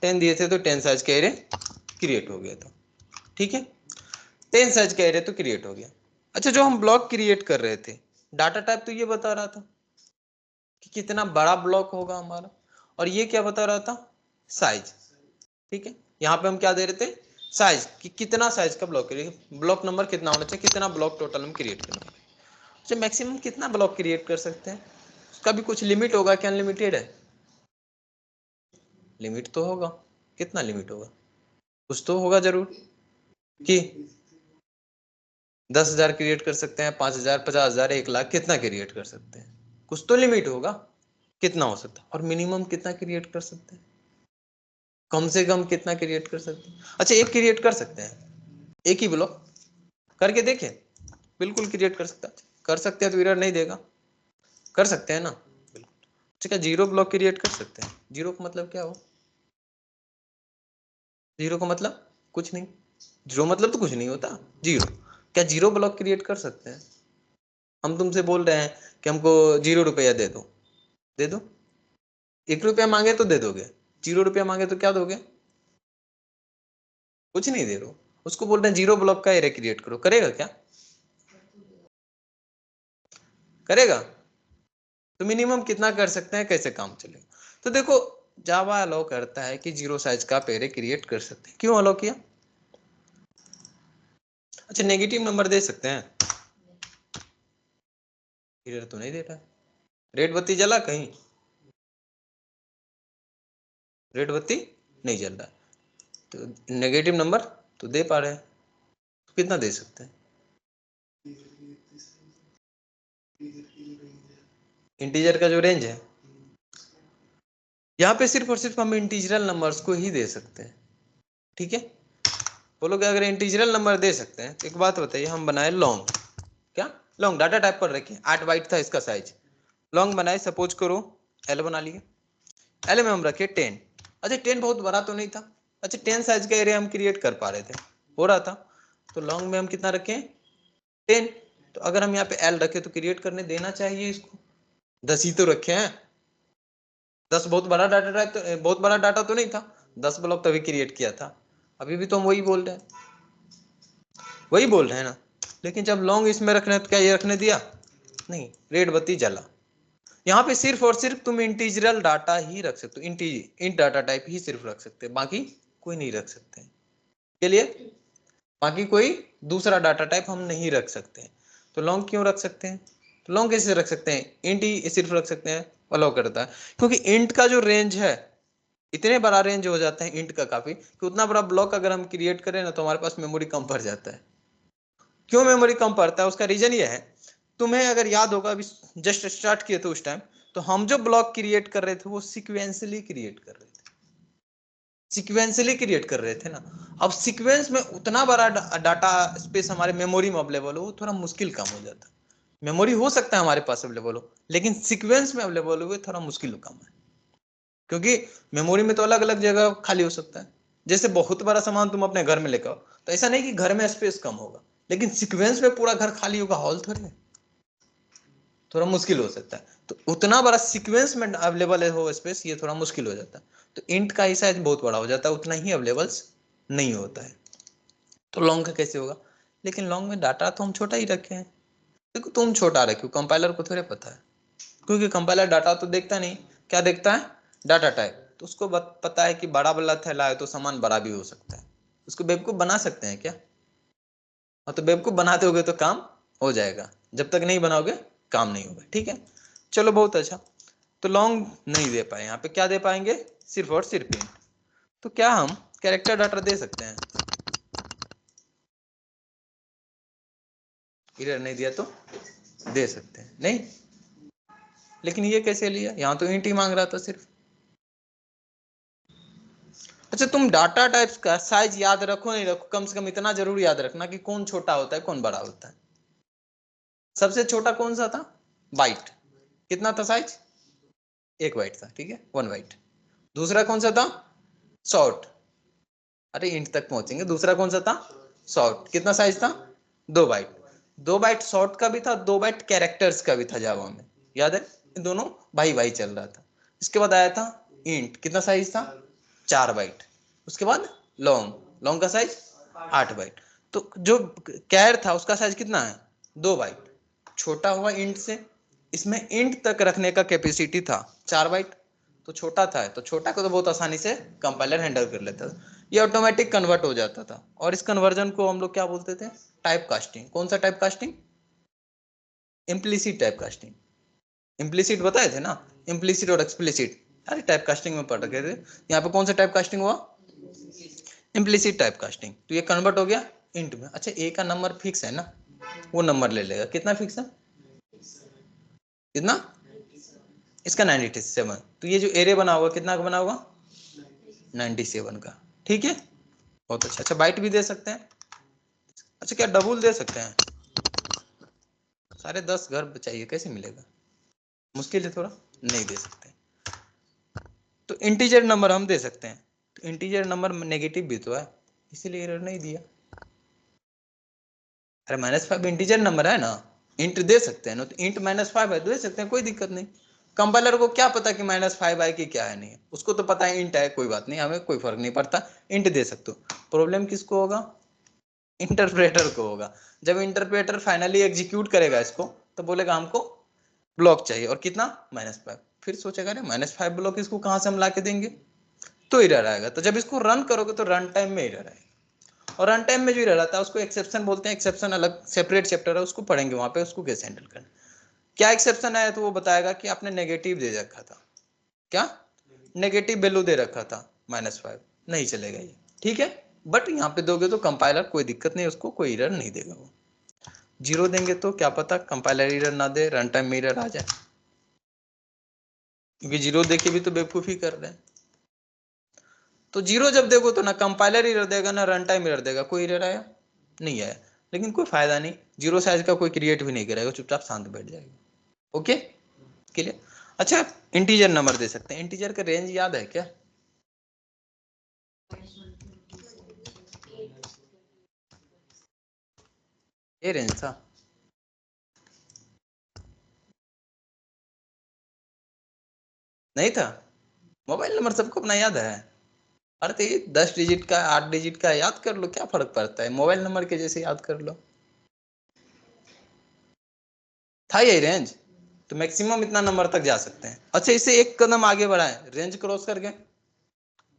10 दिए थे, तो 10 साइज का एरे क्रिएट हो गया था। ठीक है, 10 साइज का एरे तो क्रिएट हो गया। अच्छा, जो हम ब्लॉक क्रिएट कर रहे थे, डाटा टाइप तो ये बता रहा था कि कितना बड़ा ब्लॉक होगा हमारा, और ये क्या बता रहा था? साइज। ठीक है, यहाँ पे हम क्या दे रहे थे? साइज, कि कितना साइज का ब्लॉक, ब्लॉक नंबर कितना होना चाहिए, कितना ब्लॉक टोटल हम क्रिएट करेंगे। अच्छा, मैक्सिमम कितना ब्लॉक क्रिएट कर सकते हैं? उसका भी कुछ लिमिट होगा क्या? अनलिमिटेड है? लिमिट तो होगा। कितना लिमिट होगा? कुछ तो होगा जरूर, कि 10,000 क्रिएट कर सकते हैं, 5,000, 50,000, 1,00,000, कितना क्रिएट कर सकते हैं? कुछ तो लिमिट होगा, कितना हो सकता है? और मिनिमम कितना क्रिएट कर सकते हैं? कम से कम कितना क्रिएट कर सकते हैं? अच्छा, एक क्रिएट कर सकते हैं, एक ही ब्लॉक करके देखें। बिल्कुल क्रिएट कर सकता है। कर सकते हैं तो एरर नहीं देगा। कर सकते हैं ना? बिल्कुल। ठीक है, 0 ब्लॉक क्रिएट कर सकते हैं। 0 का मतलब क्या हो? 0 का मतलब कुछ नहीं। 0 मतलब तो कुछ नहीं होता। 0, क्या 0 ब्लॉक क्रिएट कर सकते हैं? हम तुमसे बोल रहे हैं कि हमको 0 रुपया दे दो, दे दो। 1 रुपया मांगे तो दे दोगे, 0 रुपया मांगे तो क्या दोगे? कुछ नहीं दे रहे हो। उसको बोल रहे हैं 0 ब्लॉक का एरे क्रिएट करो, करेगा क्या? करेगा? तो मिनिमम कितना कर सकते हैं, कैसे काम चलेगा? तो देखो, जावा अलाउ करता है कि 0 साइज का एरे क्रिएट कर सकते हैं। क्यों अलाउ किया? अच्छा, नेगेटिव नंबर दे सकते हैं? एरर तो नहीं दे रहा है। रेड बत्ती जला कहीं? रेड बत्ती नहीं जल रहा, तो नेगेटिव नंबर तो दे पा रहे हैं, तो कितना दे सकते हैं? इंटीजर का जो रेंज है, यहाँ पे सिर्फ और सिर्फ हम इंटीजरल नंबर्स को ही दे सकते हैं, ठीक है। बोलोगे अगर इंटीजरल नंबर दे सकते हैं तो एक बात बताइए, हम बनाए लॉन्ग, क्या लॉन्ग डाटा टाइप पर रखें, 8 बाइट था इसका साइज, लॉन्ग बनाए, सपोज करो एल बना लिए, एल में हम रखे 10। अच्छा 10 बहुत बड़ा तो नहीं था, अच्छा 10 साइज का एरिया हम क्रिएट कर पा रहे थे, हो रहा था, तो लॉन्ग में हम कितना रखें 10। तो अगर हम यहाँ पे एल रखे तो क्रिएट करने देना चाहिए इसको, 10 ही तो रखे हैं, 10 बहुत बड़ा डाटा टाइप तो, बहुत बड़ा डाटा तो नहीं था, 10 ब्लॉक तभी क्रिएट किया था, अभी भी तो हम वही बोल रहे हैं, वही बोल रहे हैं ना। लेकिन जब लॉन्ग इसमें रखने तो क्या ये रखने दिया? नहीं, रेड बत्ती जला। यहाँ पे सिर्फ और सिर्फ तुम इंटीजरल डाटा ही रख सकते हो, इंट डाटा टाइप ही सिर्फ रख सकते हैं, बाकी कोई नहीं रख सकते हैं, के लिए बाकी कोई दूसरा डाटा टाइप हम नहीं रख सकते हैं। तो लॉन्ग क्यों रख सकते हैं? तो लॉन्ग कैसे रख सकते हैं? इंट ही सिर्फ रख सकते हैं, अलाउ करता है, क्योंकि इंट का जो रेंज है इतने बड़ा रेंज हो जाता है इंट का काफी, कि उतना बड़ा ब्लॉक अगर हम क्रिएट करें ना तो हमारे पास मेमोरी कम पड़ जाता है। क्यों मेमोरी कम पड़ता है? उसका रीजन ये है, तुम्हें अगर याद होगा अभी जस्ट स्टार्ट किए थे उस टाइम, तो हम जो ब्लॉक क्रिएट कर रहे थे वो सीक्वेंसली क्रिएट कर रहे थे, सीक्वेंसली क्रिएट कर रहे थे ना। अब सीक्वेंस में उतना बड़ा डाटा स्पेस हमारे मेमोरी में अवेलेबल हो, थोड़ा मुश्किल काम हो जाता है। मेमोरी हो सकता है हमारे पास अवेलेबल हो, लेकिन सीक्वेंस में अवेलेबल हो थोड़ा मुश्किल काम है, क्योंकि मेमोरी में तो अलग अलग जगह खाली हो सकता है। जैसे बहुत बड़ा सामान तुम अपने घर में लेकर आओ, तो ऐसा नहीं कि घर में स्पेस कम होगा, लेकिन सीक्वेंस में पूरा घर खाली होगा, हॉल थोड़ी है, थोड़ा मुश्किल हो सकता है। तो उतना बड़ा सीक्वेंस में अवेलेबल हो स्पेस, ये थोड़ा मुश्किल हो जाता है। तो इंट का ही साइज बहुत बड़ा हो जाता है, उतना ही अवेलेबल नहीं होता है। तो लॉन्ग का कैसे होगा? लेकिन लॉन्ग में डाटा तो हम छोटा ही रखे हैं। देखो तुम छोटा रखे हो, कंपाइलर को थोड़े पता है, क्योंकि कंपाइलर डाटा तो देखता नहीं, क्या देखता है? Data type. तो उसको पता है कि बड़ा वाला थैला है तो सामान बड़ा भी हो सकता है, उसको बेवकूफ बना सकते हैं क्या? और तो बेवकूफ बनाते होगे तो काम हो जाएगा, जब तक नहीं बनाओगे काम नहीं होगा, ठीक है। चलो बहुत अच्छा। तो लॉन्ग नहीं दे पाए, यहाँ पे क्या दे पाएंगे? सिर्फ और सिर्फ इंट। तो क्या हम कैरेक्टर डाटा दे सकते हैं? एरर नहीं दिया तो दे सकते हैं, नहीं। लेकिन ये कैसे लिया? यहाँ तो इंट ही मांग रहा था सिर्फ। अच्छा तुम डाटा टाइप्स का साइज याद रखो नहीं रखो, कम से कम इतना जरूर याद रखना कि कौन छोटा होता है कौन बड़ा होता है। सबसे छोटा कौन सा था? बाइट। कितना था साइज? 1 बाइट था, ठीक है, 1 बाइट। दूसरा कौन सा था? शॉर्ट। अरे इंट तक पहुंचेंगे। दूसरा कौन सा था? शॉर्ट। कितना साइज था? 2 बाइट। 2 बाइट शॉर्ट का भी था, 2 बाइट कैरेक्टर्स का भी था जावा में, याद है? इन दोनों भाई भाई चल रहा था। इसके बाद आया था इंट, कितना साइज था? 4 बाइट। उसके बाद लॉन्ग, लॉन्ग का साइज 8 बाइट। तो जो कैर था उसका साइज कितना है? 2 बाइट, छोटा हुआ इंट से। इसमें इंट तक रखने का कैपेसिटी था 4 बाइट, तो छोटा था, तो छोटा को तो बहुत आसानी से कंपाइलर हैंडल कर लेता था, ये ऑटोमेटिक कन्वर्ट हो जाता था। और इस कन्वर्जन को हम लोग क्या बोलते थे? Type casting. कौन सा type casting? Implicit type casting. Implicit बताए थे ना, इम्प्लिसिट और एक्सप्लिसिट। अरे टाइप कास्टिंग में पढ़ रखे थे। यहाँ पे कौन सा टाइप कास्टिंग हुआ? Implicit type casting. तो ये कन्वर्ट हो गया इंट में। अच्छा ए का नंबर फिक्स है ना, वो नंबर ले लेगा। कितना फिक्स है? कितना? इसका 97। तो ये जो एरे बना होगा कितना का बना होगा? 97 का, ठीक है, बहुत अच्छा। अच्छा बाइट भी दे सकते हैं। अच्छा क्या डबल दे सकते हैं? सारे 10 घर चाहिए, कैसे मिलेगा? मुश्किल है थोड़ा, नहीं दे सकते। तो इंटीजर नंबर हम दे सकते हैं, तो इंटीजर नंबर नेगेटिव भी तो है, इसीलिए एरर नहीं दिया। अरे -5 इंटीजर नंबर है ना, इंट दे सकते हैं ना, तो इंट -5 है दे सकते हैं, कोई दिक्कत नहीं। कंपाइलर को क्या पता कि -5 है कि क्या है, नहीं उसको तो पता है इंट है, कोई बात नहीं, हमें कोई फर्क नहीं पड़ता, इंट दे सकते हो। प्रॉब्लम किसको होगा? इंटरप्रेटर को होगा। जब इंटरप्रेटर फाइनली एग्जीक्यूट करेगा इसको, तो बोलेगा हमको ब्लॉक चाहिए, और कितना? -5। फिर सोचेगा अरे -5 ब्लॉक इसको कहां से हम ला के देंगे, तो एरर आएगा। तो जब इसको रन करोगे तो रन टाइम में एरर आएगा, और रन टाइम में जो एरर आता है उसको एक्सेप्शन बोलते हैं। एक्सेप्शन अलग सेपरेट चैप्टर है, उसको पढ़ेंगे वहां पे, उसको कैसे हैंडल करना। क्या एक्सेप्शन आया? तो वो बताएगा कि आपने नेगेटिव दे रखा था, क्या नेगेटिव वैल्यू दे रखा था, -5, नहीं चलेगा ये, ठीक है। बट यहाँ पे दोगे तो कंपाइलर कोई दिक्कत नहीं, उसको कोई एरर नहीं देगा। वो 0 देंगे तो क्या पता कंपाइलर एरर ना दे, रन टाइम में एरर आ जाए, क्योंकि 0 देके भी तो बेवकूफी कर रहे हैं। तो 0 जब देखो तो ना कंपाइलर एरर देगा ना रन टाइम एरर देगा, कोई एरर आया नहीं आया, लेकिन कोई फायदा नहीं, 0 साइज का कोई क्रिएट भी नहीं करेगा, चुपचाप शांत बैठ जाएगा। Okay clear. अच्छा इंटीजर नंबर दे सकते हैं, इंटीजर का रेंज याद है क्या? ये रेंज था, नहीं था? मोबाइल नंबर सबको अपना याद है। अरे तो ये 10 डिजिट का 8 डिजिट का याद कर लो, क्या फर्क पड़ता है, मोबाइल नंबर के जैसे याद कर लो। था यही रेंज, तो मैक्सिमम इतना नंबर तक जा सकते हैं। अच्छा इसे एक कदम आगे बढ़ाएं, रेंज क्रॉस करके,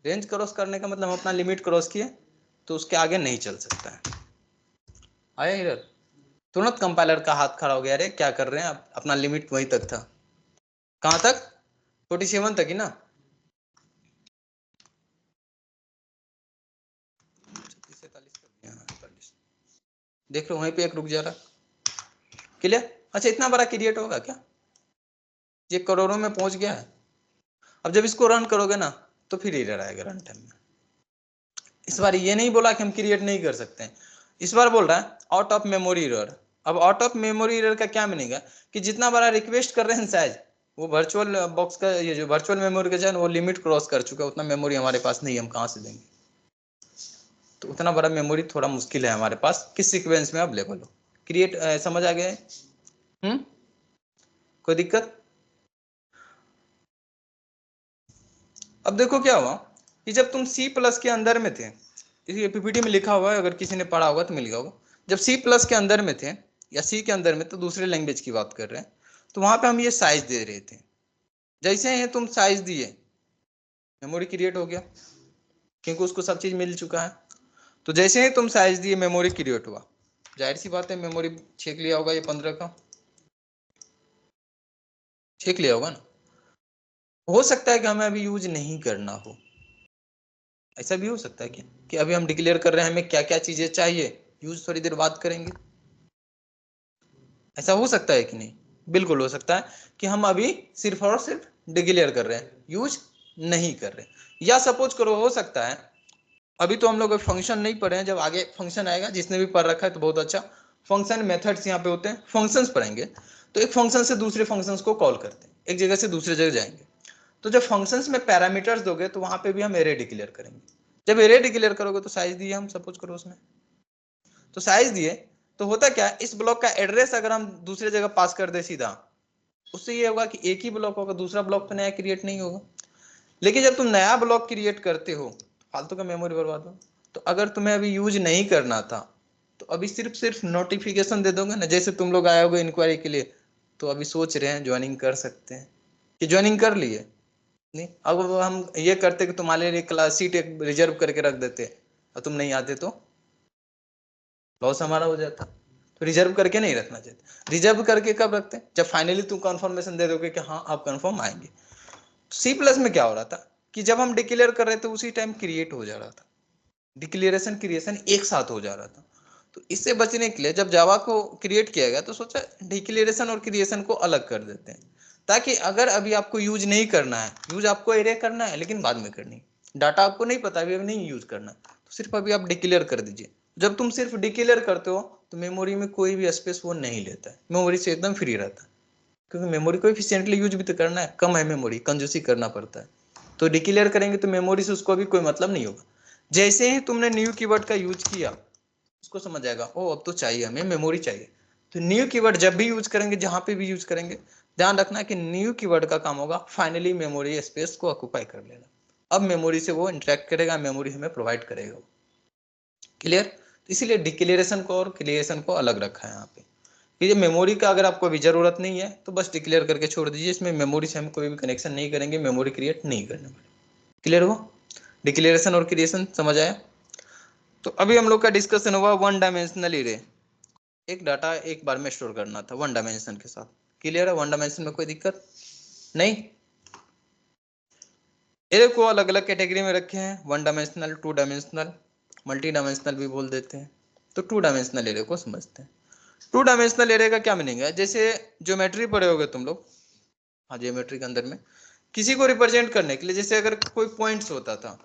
रेंज क्रॉस करने का मतलब हम अपना लिमिट क्रॉस किए तो उसके आगे नहीं चल सकता है। आया इधर, तुरंत कंपाइलर का हाथ खड़ा हो गया, अरे क्या कर रहे हैं आप, अपना लिमिट वहीं तक था। कहां तक? 47 तक ही ना। देख लो वहीं पे एक रुक जा रहा, क्लियर। अच्छा इतना बड़ा क्रिएट होगा क्या? ये करोड़ों में पहुंच गया है। अब जब इसको रन करोगे ना तो फिर एरर आएगा रन टाइम में। इस बार ये नहीं बोला कि हम क्रिएट नहीं कर सकते हैं, इस बार बोल रहा है आउट ऑफ मेमोरी एरर। अब आउट ऑफ मेमोरी एरर का क्या मीनिंग है कि जितना बड़ा रिक्वेस्ट कर रहे हैं साइज, वो वर्चुअल बॉक्स का ये जो वर्चुअल मेमोरी का वो लिमिट क्रॉस कर चुका है, उतना मेमोरी हमारे पास नहीं, हम कहाँ से देंगे? तो उतना बड़ा मेमोरी थोड़ा मुश्किल है हमारे पास, किस सीक्वेंस में अवेलेबल हो। क्रिएट समझ आ गया है? कोई दिक्कत? अब देखो क्या हुआ कि जब तुम C+ के अंदर में थे, इसी पीपीटी में लिखा हुआ है, अगर किसी ने पढ़ा होगा तो मिल गया होगा, जब C+ के अंदर में थे या C के अंदर में, तो दूसरे लैंग्वेज की बात कर रहे हैं, तो वहां पे हम ये साइज दे रहे थे। जैसे ही तुम साइज दिए मेमोरी क्रिएट हो गया, क्योंकि उसको सब चीज मिल चुका है। तो जैसे ही तुम साइज दिए मेमोरी क्रिएट हुआ, जाहिर सी बात है मेमोरी छेक लिया होगा, ये 15 का छेक लिया होगा ना। हो सकता है कि हमें अभी यूज नहीं करना हो, ऐसा भी हो सकता है कि अभी हम डिक्लेयर कर रहे हैं हमें क्या क्या चीजें चाहिए, यूज थोड़ी देर बाद करेंगे। ऐसा हो सकता है कि नहीं? बिल्कुल हो सकता है कि हम अभी सिर्फ और सिर्फ डिक्लेयर कर रहे हैं, यूज नहीं कर रहे। या सपोज करो हो सकता है, अभी तो हम लोग फंक्शन नहीं पढ़े हैं, जब आगे फंक्शन आएगा, जिसने भी पढ़ रखा है तो बहुत अच्छा, फंक्शन मेथड्स यहाँ पे होते हैं, फंक्शंस पढ़ेंगे। तो एक फंक्शन से दूसरे फंक्शंस को कॉल करते हैं, एक जगह से दूसरे जगह जाएंगे। तो जब फंक्शंस में पैरामीटर्स दोगे तो वहां पे भी हम एरे डिक्लेयर करेंगे। जब एरे डिक्लेयर करोगे तो साइज दिए हम, सपोज करो उसमें, तो साइज दिए तो होता क्या, इस ब्लॉक का एड्रेस अगर हम दूसरे जगह पास कर दे सीधा, उससे ये होगा कि एक ही ब्लॉक होगा, दूसरा ब्लॉक तो नया क्रिएट नहीं होगा। लेकिन जब तुम नया ब्लॉक क्रिएट करते हो, फालतू का मेमोरी बर्बाद हो। तो अगर तुम्हें अभी यूज नहीं करना था तो अभी सिर्फ सिर्फ नोटिफिकेशन दे दोगे ना, जैसे तुम लोग आए होगे इंक्वायरी के लिए, तो अभी सोच रहे हैं ज्वाइनिंग कर सकते हैं, कि ज्वाइनिंग कर लिए नहीं, अब हम ये करते कि तुम्हारे लिए क्लास सीट एक रिजर्व करके रख देते और तुम नहीं आते तो लॉस हमारा हो जाता। तो रिजर्व करके नहीं रखना चाहिए। रिजर्व करके कब रखते हैं? जब फाइनली तुम कंफर्मेशन दे दोगे कि हाँ आप कंफर्म आएंगे। C+ में क्या हो रहा था कि जब हम डिक्लेयर कर रहे थे उसी टाइम क्रिएट हो जा रहा था, डिक्लेरेशन क्रिएशन एक साथ हो जा रहा था। तो इससे बचने के लिए जब जावा को क्रिएट किया गया तो सोचा डिक्लेरेशन और क्रिएशन को अलग कर देते हैं, ताकि अगर अभी आपको यूज नहीं करना है, यूज आपको एरे करना है लेकिन बाद में करनी, डाटा आपको नहीं पता अभी नहीं यूज करना, तो सिर्फ अभी आप डिक्लेयर कर दीजिए। जब तुम सिर्फ डिक्लेयर करते हो तो मेमोरी में कोई भी स्पेस वो नहीं लेता है, मेमोरी से एकदम फ्री रहता है, क्योंकि मेमोरी को एफिशिएंटली यूज भी तो करना है, कम है मेमोरी, कंजूसी करना पड़ता है। तो डिक्लेयर करेंगे तो मेमोरी से उसको भी कोई मतलब नहीं होगा। जैसे ही तुमने न्यू कीवर्ड का यूज किया, उसको समझ जाएगा ओ अब तो चाहिए हमें मेमोरी चाहिए। तो न्यू कीवर्ड जब भी यूज करेंगे, जहां पे भी यूज करेंगे, ध्यान रखना कि न्यू कीवर्ड का काम होगा फाइनली मेमोरी स्पेस को ऑक्यूपाई कर लेना। अब मेमोरी से वो इंटरेक्ट करेगा, मेमोरी हमें प्रोवाइड करेगा। क्लियर? तो इसीलिए डिक्लेरेशन को और क्रिएशन को अलग रखा है यहाँ पे। ये मेमोरी का अगर आपको अभी जरूरत नहीं है तो बस डिक्लेयर करके छोड़ दीजिए, इसमें मेमोरी से हम कोई भी कनेक्शन नहीं करेंगे, मेमोरी क्रिएट नहीं करने वाले। क्लियर हुआ? डिक्लेरेशन और क्रिएशन समझ आया? तो अभी हम लोग का डिस्कशन हुआ वन डायमेंशनल एरे, एक डाटा एक बार में स्टोर करना था वन डायमेंशन के साथ। क्लियर है? वन डायमेंशन में कोई दिक्कत नहीं। एरे को अलग अलग कैटेगरी में रखे हैं, one dimensional, two dimensional, multi dimensional भी बोल देते हैं। तो 2 डायमेंशनल एरे को समझते हैं। 2 डायमेंशनल एरे का क्या मीनिंग है? जैसे ज्योमेट्री पढ़े होगे तुम लोग, हाँ ज्योमेट्री के अंदर में किसी को रिप्रेजेंट करने के लिए, जैसे अगर कोई पॉइंट्स होता था,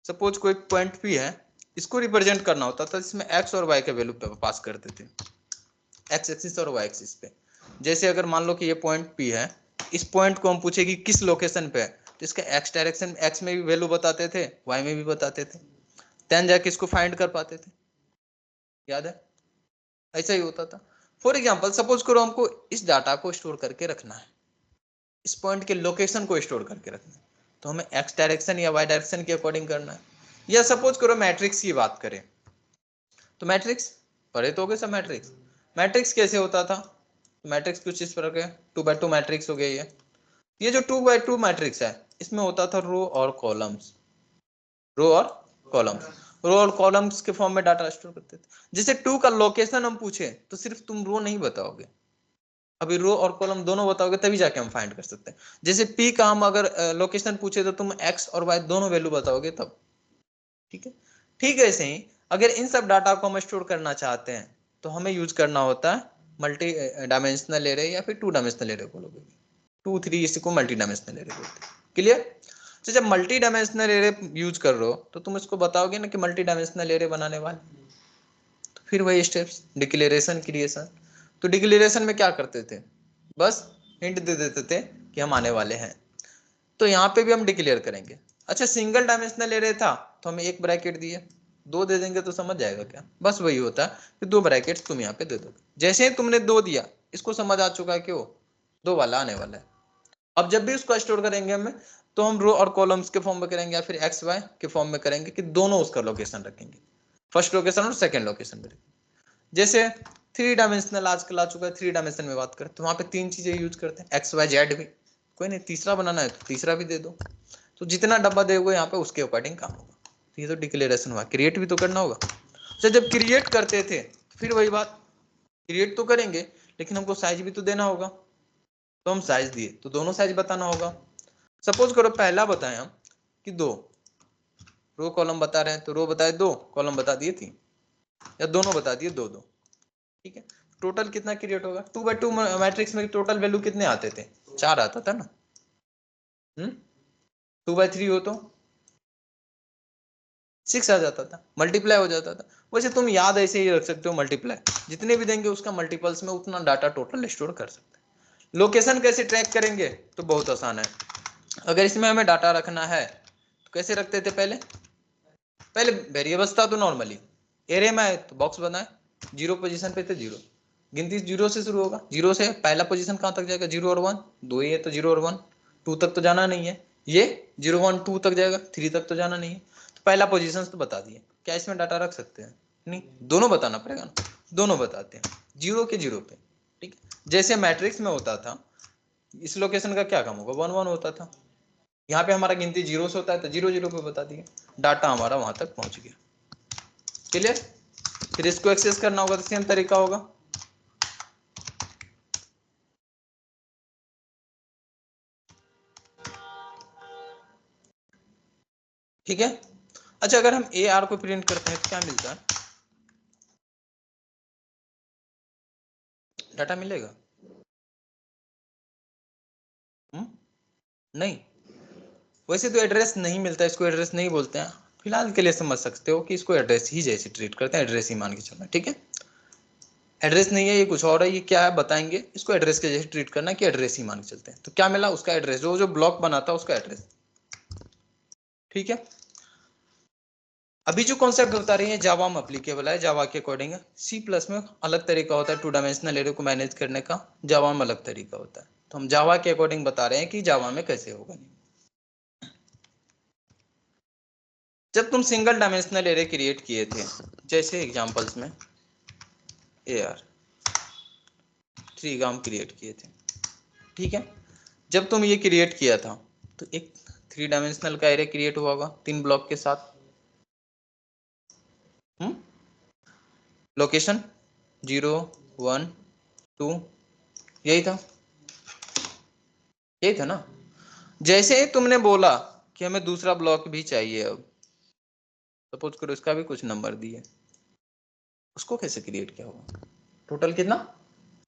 सपोज कोई पॉइंट पी है, इसको रिप्रेजेंट करना होता था, इसमें एक्स और वाई के वैल्यू पास करते थे, एक्स एक्सिस और वाई एक्सिस पे। जैसे अगर मान लो कि ये पॉइंट पी है, इस पॉइंट को हम पूछे कि किस लोकेशन पे है, तो इसका एक्स डायरेक्शन एक्स में भी वैल्यू बताते थे, वाई में भी बताते थे, देन जाके इसको फाइंड कर पाते थे। याद है? ऐसा ही होता था। फॉर एग्जाम्पल सपोज करो हमको इस डाटा को स्टोर करके रखना है, इस पॉइंट के लोकेशन को स्टोर करके रखना है, तो हमें एक्स डायरेक्शन या वाई डायरेक्शन के अकॉर्डिंग करना है। या सपोज करो मैट्रिक्स की बात करें, तो मैट्रिक्स पढ़े तो हो गए सब। मैट्रिक्स मैट्रिक्स कैसे होता था? मैट्रिक्स कुछ इस प्रकार के 2x2 मैट्रिक्स हो गया। ये जो 2x2 मैट्रिक्स है, इसमें होता था रो और कॉलम्स, रो और कॉलम्स, रो और कॉलम्स के फॉर्म में डाटा स्टोर करते थे। जैसे 2 का लोकेशन हम पूछे तो सिर्फ तुम रो नहीं बताओगे, अभी रो और कॉलम दोनों बताओगे तभी जाके हम फाइंड कर सकते हैं। जैसे पी का हम अगर लोकेशन पूछे तो तुम एक्स और वाई दोनों वैल्यू बताओगे तब। ठीक है, ठीक है। ऐसे ही अगर इन सब डाटा को हम स्टोर करना चाहते हैं तो हमें यूज करना होता है मल्टी डायमेंशनल एरे या फिर 2 डायमेंशनल एरे बोलोगे, 2 3 इसी को मल्टी डायमेंशनल एरे बोलते हैं। क्लियर? तो जब मल्टी डायमेंशनल एरे यूज कर रहे हो तो तुम इसको बताओगे ना कि मल्टी डायमेंशनल एरे बनाने वाले, तो फिर वही स्टेप्स, डिक्लेरेशन, क्रिएशन। तो डिक्लेरेशन में क्या करते थे? बस हिंट दे देते थे कि हम आने वाले हैं, तो यहाँ पे भी हम डिक्लेयर करेंगे। अच्छा सिंगल डायमेंशनल एरे था तो हमें एक ब्रैकेट दिए, 2 दे देंगे तो समझ जाएगा क्या? बस वही होता है कि 2 ब्रैकेट्स तुम यहाँ पे दे दोगे। जैसे ही तुमने 2 दिया, इसको समझ आ चुका है कि वो 2 वाला आने वाला है। अब जब भी उसको स्टोर करेंगे हमें, तो हम रो और कॉलम्स के फॉर्म में करेंगे या फिर एक्स वाई के फॉर्म में करेंगे कि दोनों उसका लोकेशन रखेंगे, फर्स्ट लोकेशन और सेकेंड लोकेशन पर। जैसे 3 डायमेंशनल आजकल आ चुका है, 3 डायमेंशन में बात करें तो वहां पे 3 चीजें यूज करते हैं, एक्स वाई जेड भी। कोई नहीं, तीसरा बनाना है तो तीसरा भी दे दो। तो जितना डब्बा दोगे यहाँ पे उसके अकॉर्डिंग काम होगा। तो ये तो डिक्लेरेशन हुआ, क्रिएट भी तो करना होगा। तो जब क्रिएट करते थे फिर वही बात, क्रिएट तो करेंगे लेकिन हमको साइज भी तो देना होगा, तो हम साइज दिए तो दोनों साइज बताना होगा। सपोज करो पहला बताए हम कि 2 रो कॉलम बता रहे हैं, तो रो बताए 2, कॉलम बता दिए 3, या दोनों बता दिए 2 2। ठीक है, टोटल कितना क्रिएट होगा? 2x2 मैट्रिक्स में टोटल वैल्यू कितने आते थे? 4 आता था ना। 2x3 हो तो 6 आ जाता था, मल्टीप्लाई हो जाता था। वैसे तुम याद ऐसे ही रख सकते हो, मल्टीप्लाई जितने भी देंगे उसका मल्टीपल्स में उतना डाटा टोटल स्टोर कर सकते हैं। लोकेशन कैसे ट्रैक करेंगे? तो बहुत आसान है। अगर इसमें हमें डाटा रखना है तो कैसे रखते थे? पहले वेरिएबल्स था तो नॉर्मली एरे में आए तो बॉक्स बनाए, 0 पोजीशन पे थे 0, गिनती 0 से शुरू होगा, 0 से पहला पोजीशन कहाँ तक जाएगा? 0 और 1, 2 ही है तो 0 और 1, 2 तक तो जाना नहीं है। ये 0 1 2 तक जाएगा, 3 तक तो जाना नहीं है। तो पहला पोजीशन तो बता दिए। क्या इसमें डाटा रख सकते हैं? नहीं, दोनों बताना पड़ेगा ना। दोनों बताते हैं 0 के 0 पे। ठीक है, जैसे मैट्रिक्स में होता था, इस लोकेशन का क्या काम होगा? 1 1 होता था। यहाँ पे हमारा गिनती 0 से होता है तो 0 0 पे बता दिए, डाटा हमारा वहां तक पहुंच गया। क्लियर? फिर इसको एक्सेस करना होगा तो सेम तरीका होगा। ठीक है। अच्छा अगर हम ए आर को प्रिंट करते हैं तो क्या मिलता है? डाटा मिलेगा? नहीं, वैसे तो एड्रेस नहीं मिलता, इसको एड्रेस नहीं बोलते हैं। फिलहाल के लिए समझ सकते हो कि इसको एड्रेस ही जैसे ट्रीट करते हैं, एड्रेस ही मान के चलना। ठीक है, एड्रेस नहीं है, ये कुछ और है। ये क्या है बताएंगे। इसको एड्रेस के जैसे ट्रीट करना कि एड्रेस ही मान के चलते हैं। तो क्या मिला? उसका एड्रेस, जो ब्लॉक बना था उसका एड्रेस। ठीक है, अभी जो कॉन्सेप्ट बता रही है जावा में अप्लीकेबल है, जावा के अकॉर्डिंग। सी प्लस में अलग तरीका होता है 2 डायमेंशनल एरे को मैनेज करने का, जावा में अलग तरीका होता है। तो हम जावा के अकॉर्डिंग बता रहे हैं कि जावा में कैसे होगा। जब तुम सिंगल डायमेंशनल एरे क्रिएट किए थे, जैसे एग्जांपल्स में AR ट्रीग्राम क्रिएट किए थे, ठीक है। जब तुम ये क्रिएट किया था तो एक 3 डायमेंशनल का एरे क्रिएट हुआ होगा 3 ब्लॉक के साथ। लोकेशन 0 1 2, यही था ना। जैसे ही तुमने बोला कि हमें दूसरा ब्लॉक भी चाहिए, अब सपोज करो इसका भी कुछ नंबर दिए, उसको कैसे क्रिएट किया होगा? टोटल कितना?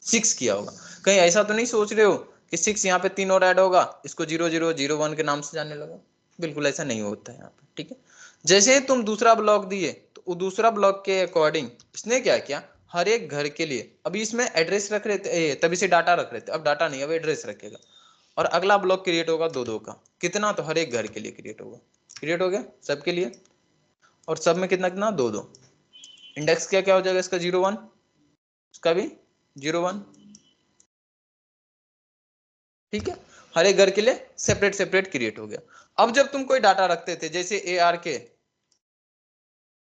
6 किया होगा। कहीं ऐसा तो नहीं सोच रहे हो कि 6 यहाँ पे 3 और ऐड होगा, इसको 0001 के नाम से जाने लगा? बिल्कुल ऐसा नहीं होता है यहाँ पे, ठीक है। जैसे ही तुम दूसरा ब्लॉक दिए तो दूसरा ब्लॉक के अकॉर्डिंग इसने क्या किया, हर एक घर के लिए, अभी इसमें एड्रेस रख रहे थे, तभी से डाटा रख रहे थे, अब डाटा नहीं, अब एड्रेस रखेगा। और अगला ब्लॉक क्रिएट होगा 2-2 का, कितना? तो हर एक घर के लिए क्रिएट होगा, क्रिएट हो गया सबके लिए। और सब में कितना कितना? 2-2। इंडेक्स क्या क्या हो जाएगा इसका? 01, उसका भी 01, ठीक है। हर एक घर के लिए सेपरेट सेपरेट क्रिएट हो गया। अब जब तुम कोई डाटा रखते थे, जैसे ARK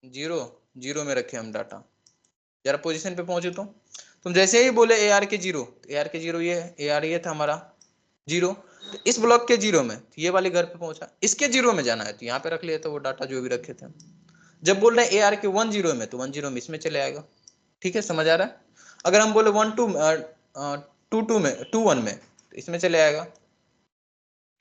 0 में रखे हम डाटा, जरा पोजीशन पे पहुंचे तो तुम जैसे ही बोले ARK 0, तो ARK 0 ये है, AR ये था हमारा 0, तो इस ब्लॉक के 0 में तो ये वाले घर पे पहुंचा, इसके 0 में जाना है तो यहाँ पे रख लिया था वो डाटा जो भी रखे थे। जब बोल रहे हैं ARK 10 में, तो 10 में इसमें चले आएगा, ठीक है, समझ आ रहा है। अगर हम बोले 12 में 21 में, तो इसमें चले आएगा,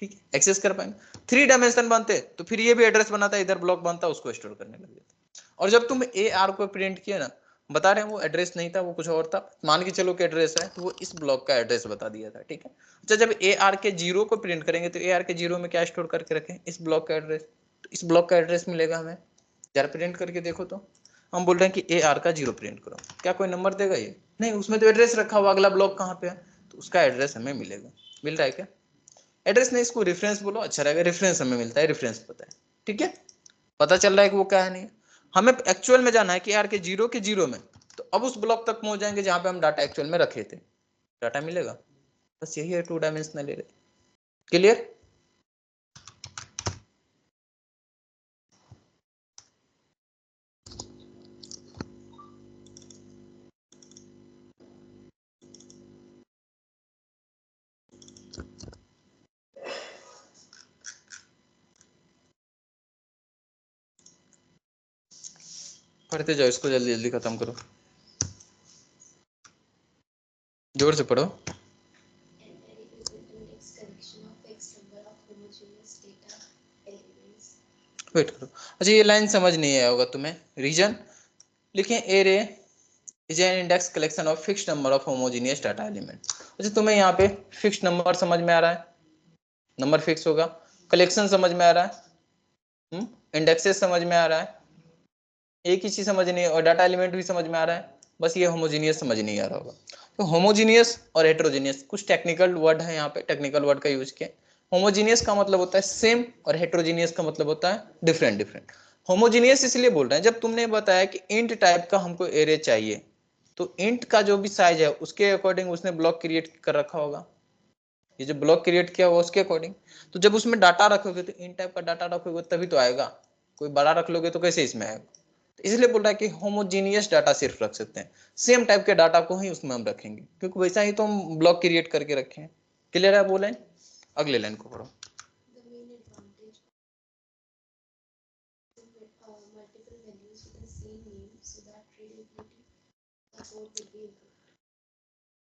ठीक है, एक्सेस कर पाएंगे। 3 डायमेंशन बनते तो फिर ये भी एड्रेस बनाता, इधर ब्लॉक बनता, उसको स्टोर करने लग जाता। और जब तुम AR को प्रिंट किया ना, बता रहे हैं वो एड्रेस नहीं था, वो कुछ और था, मान के चलो कि एड्रेस है, तो वो इस ब्लॉक का एड्रेस बता दिया था, ठीक है। अच्छा, जब AR के 0 को प्रिंट करेंगे तो AR के 0 में क्या स्टोर करके रखें? इस ब्लॉक का एड्रेस, तो इस ब्लॉक का एड्रेस मिलेगा हमें। जरा प्रिंट करके देखो तो, हम बोल रहे हैं कि AR का 0 प्रिंट करो, क्या कोई नंबर देगा ये? नहीं, उसमें तो एड्रेस रखा हुआ, अगला ब्लॉक कहाँ पे है, तो उसका एड्रेस हमें मिलेगा। मिल रहा है क्या? एड्रेस नहीं, इसको रेफरेंस बोलो, अच्छा रहेगा, रेफरेंस हमें मिलता है, रेफरेंस पता है, ठीक है, पता चल रहा है कि वो क्या है नहीं। हमें एक्चुअल में जाना है कि AR के 0 में, तो अब उस ब्लॉक तक पहुंच जाएंगे जहां पे हम डाटा एक्चुअल में रखे थे, डाटा मिलेगा। बस यही है 2 डायमेंशनल एरे। क्लियर? पढ़ते जाओ, इसको जल्दी जल्दी खत्म करो, जोर से पढ़ो। वेट करो। अच्छा, ये लाइन समझ नहीं आया होगा तुम्हें। रीजन लिखें, array is an index collection of fixed number of homogeneous data element. अच्छा, तुम्हें यहाँ पे फिक्स्ड नंबर समझ में आ रहा है, नंबर फिक्स होगा, कलेक्शन समझ में आ रहा है, इंडेक्सेस समझ में आ रहा है, एक ही चीज समझ नहीं, और डाटा एलिमेंट भी समझ में आ रहा है, बस ये होमोजीनियस समझ नहीं आ रहा होगा। तो होमोजीनियस और हेट्रोजीनियस कुछ टेक्निकल वर्ड है यहाँ पे, टेक्निकल वर्ड का यूज किया। होमोजीनियस का मतलब होता है सेम, और हेट्रोजीनियस का मतलब होता है डिफरेंट डिफरेंट। होमोजीनियस इसलिए बोल रहे हैं, जब तुमने बताया कि इंट टाइप का हमको एरे चाहिए, तो इंट का जो भी साइज है उसके अकॉर्डिंग उसने ब्लॉक क्रिएट कर रखा होगा, ये जो ब्लॉक क्रिएट किया हुआ उसके अकॉर्डिंग। तो जब उसमें डाटा रखोगे तो इन टाइप का डाटा रखोगे तभी तो आएगा, कोई बड़ा रख लोगे तो कैसे इसमें आएगा। तो इसलिए बोल रहा है कि होमोजीनियस डाटा सिर्फ रख सकते हैं, सेम टाइप के डाटा को ही उसमें हम रखेंगे, क्योंकि वैसा ही तो हम ब्लॉक क्रिएट करके रखे हैं। क्लियर है? बोले अगले लाइन को पढ़ो।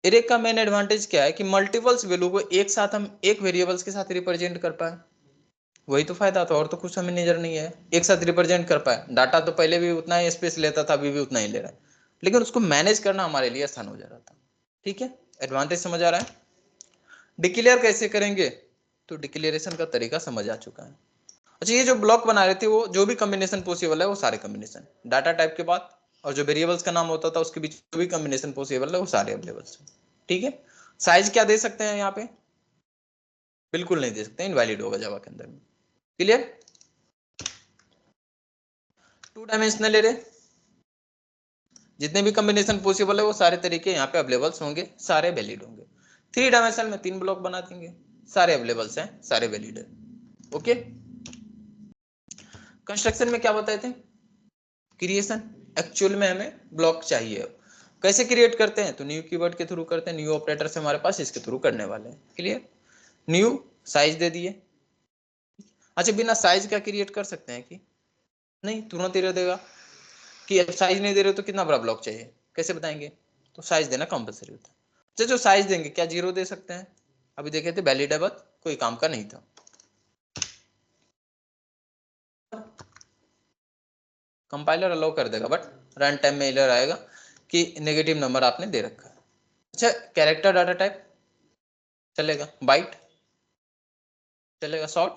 एरे का मेन एडवांटेज क्या है कि मल्टीपल्स वैल्यू को एक साथ हम एक वेरिएबल्स के साथ रिप्रेजेंट कर पाए, वही तो फायदा था, और तो कुछ हमें नजर नहीं है। एक साथ रिप्रेजेंट कर पाए, डाटा तो पहले भी उतना ही स्पेस लेता था, अभी भी उतना ही ले रहा है, लेकिन उसको मैनेज करना हमारे लिए आसान हो जा रहा था, ठीक है। एडवांटेज समझ आ रहा है? डिक्लेयर कैसे करेंगे, तो डिक्लेरेशन का तरीका समझ आ चुका है। अच्छा, ये जो ब्लॉक बना रहे थे वो जो भी कॉम्बिनेशन पॉसिबल है वो सारे कॉम्बिनेशन, डाटा टाइप के बाद और जो वेरिएबल्स का नाम होता था उसके बीच जो भी कॉम्बिनेशन पॉसिबल है वो सारे अवेलेबल है, ठीक है। साइज क्या दे सकते हैं यहाँ पे? बिल्कुल नहीं दे सकते, इनवैलिड होगा जावा के अंदर में। क्लियर? 2 डायमेंशनल एरे, जितने भी कॉम्बिनेशन पॉसिबल है वो सारे तरीके यहाँ पे अवेलेबल्स होंगे, सारे वैलिड होंगे। 3 डायमेंशन में 3 ब्लॉक बना देंगे, सारे अवेलेबल्स हैं, सारे वैलिड है। ओके, कंस्ट्रक्शन में क्या बताए थे? क्रिएशन। एक्चुअल में हमें ब्लॉक चाहिए, कैसे क्रिएट करते हैं? तो न्यू कीवर्ड के थ्रू करते हैं, न्यू ऑपरेटर से हमारे पास इसके थ्रू करने वाले हैं। क्लियर? न्यू साइज दे दिए। अच्छा, बिना साइज का क्रिएट कर सकते हैं कि नहीं? तुरंत एरर देगा कि अब साइज नहीं दे रहे तो कितना बड़ा ब्लॉक चाहिए, कैसे बताएंगे? तो साइज देना कंपलसरी होता है। अच्छा, जो साइज देंगे क्या 0 दे सकते हैं? अभी देखे थे वैलिड है, बट कोई काम का नहीं था। कंपाइलर अलाउ कर देगा, बट रन टाइम में एरर आएगा कि नेगेटिव नंबर आपने दे रखा है। अच्छा, कैरेक्टर डाटा टाइप चलेगा, बाइट चलेगा, शॉर्ट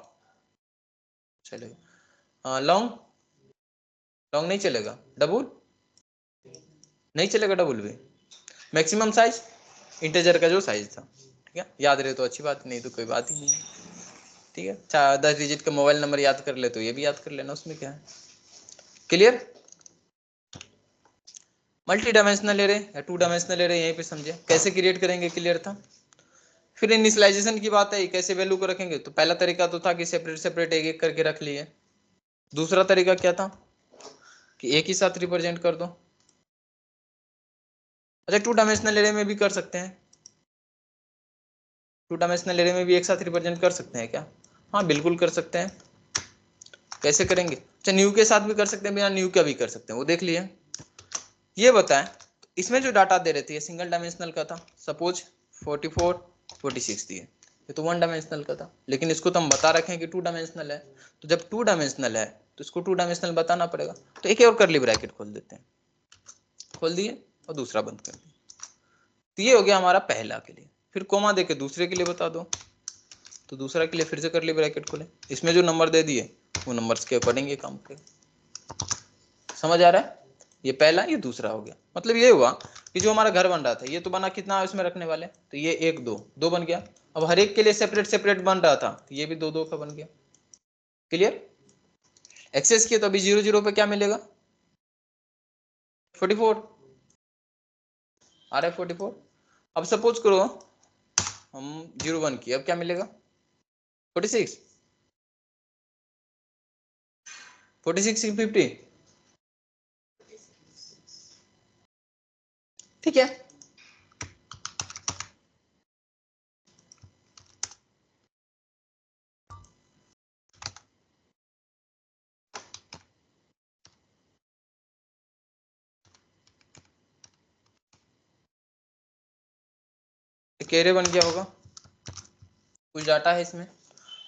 चलेगा, लॉन्ग लॉन्ग नहीं चलेगा, डबल नहीं चलेगा, डबल भी। मैक्सिमम साइज इंटीजर का जो साइज था, ठीक है, याद रहे तो अच्छी बात, नहीं तो कोई बात ही नहीं है, ठीक है। 10 डिजिट का मोबाइल नंबर याद कर ले तो ये भी याद कर लेना, उसमें क्या है। क्लियर। मल्टी डायमेंशनल एरे या 2 डायमेंशनल एरे यहीं पे समझे कैसे क्रिएट करेंगे, क्लियर था। फिर इनिशियलाइजेशन की बात है, कैसे वैल्यू को रखेंगे। तो पहला तरीका तो था कि सेपरेट सेपरेट एक एक करके रख लिए। दूसरा तरीका क्या था कि एक ही साथ रिप्रेजेंट कर दो। अच्छा, 2 डायमेंशनल एरे में भी कर सकते हैं, 2 डायमेंशनल एरे में भी एक साथ रिप्रेजेंट कर सकते हैं क्या? हाँ बिल्कुल कर सकते हैं। कैसे करेंगे? अच्छा, न्यू के साथ भी कर सकते हैं, बिना न्यू का भी कर सकते हैं, वो देख लिए। ये बताएं, इसमें जो डाटा दे रहे थे ये सिंगल डायमेंशनल का था, सपोज 44 46 दिए, ये तो 1 डायमेंशनल का था, लेकिन इसको तो हम बता रखे हैं कि 2 डायमेंशनल है। तो जब 2 डायमेंशनल है तो इसको 2 डायमेंशनल बताना पड़ेगा। तो एक और करली ब्रैकेट खोल देते हैं, खोल दिए और दूसरा बंद कर दिया। तो ये हो गया हमारा पहला के लिए। फिर कोमा देके दूसरे के लिए बता दो, तो दूसरा के लिए फिर से करली ब्रैकेट खोले, इसमें जो नंबर दे दिए वो नंबर्स के अकॉर्डिंग ये काम करेगा। समझ आ रहा है? ये पहला, ये दूसरा हो गया। मतलब ये हुआ कि जो हमारा घर बन रहा था ये तो बना कितना इसमें रखने वाले, तो ये 1 2 2 बन गया। अब हर एक के लिए सेपरेट सेपरेट बन रहा था, तो ये भी 2 2 का बन गया। क्लियर। एक्सेस किए तो अभी 0 0 पे क्या मिलेगा? 44 आ रहा है, 44। अब सपोज करो हम 0 1 किए, अब क्या मिलेगा? 46 46 50, ठीक है। एरे बन गया होगा, कुछ डाटा है इसमें।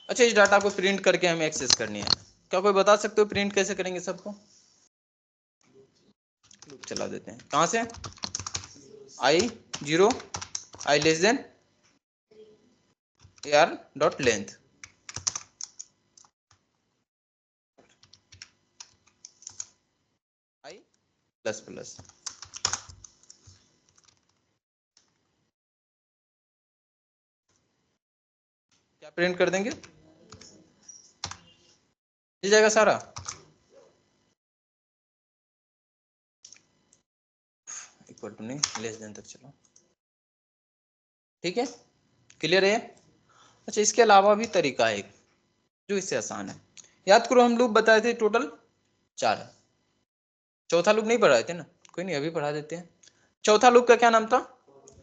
अच्छा, इस डाटा को प्रिंट करके हमें एक्सेस करनी है। क्या कोई बता सकते हो प्रिंट कैसे करेंगे सबको? लूप चला देते हैं। कहां से? I 0 I less than AR dot length, I plus plus. क्या प्रिंट कर देंगे? मिल जाएगा सारा। इक्वल टू नहीं, लेस देन तक चलो, ठीक है। क्लियर है? अच्छा, इसके अलावा भी तरीका है एक जो इससे आसान है। याद करो हम लूप बताए थे टोटल 4 है। चौथा लूप नहीं पढ़ाए थे ना? कोई नहीं, अभी पढ़ा देते हैं। चौथा लूप का क्या नाम था?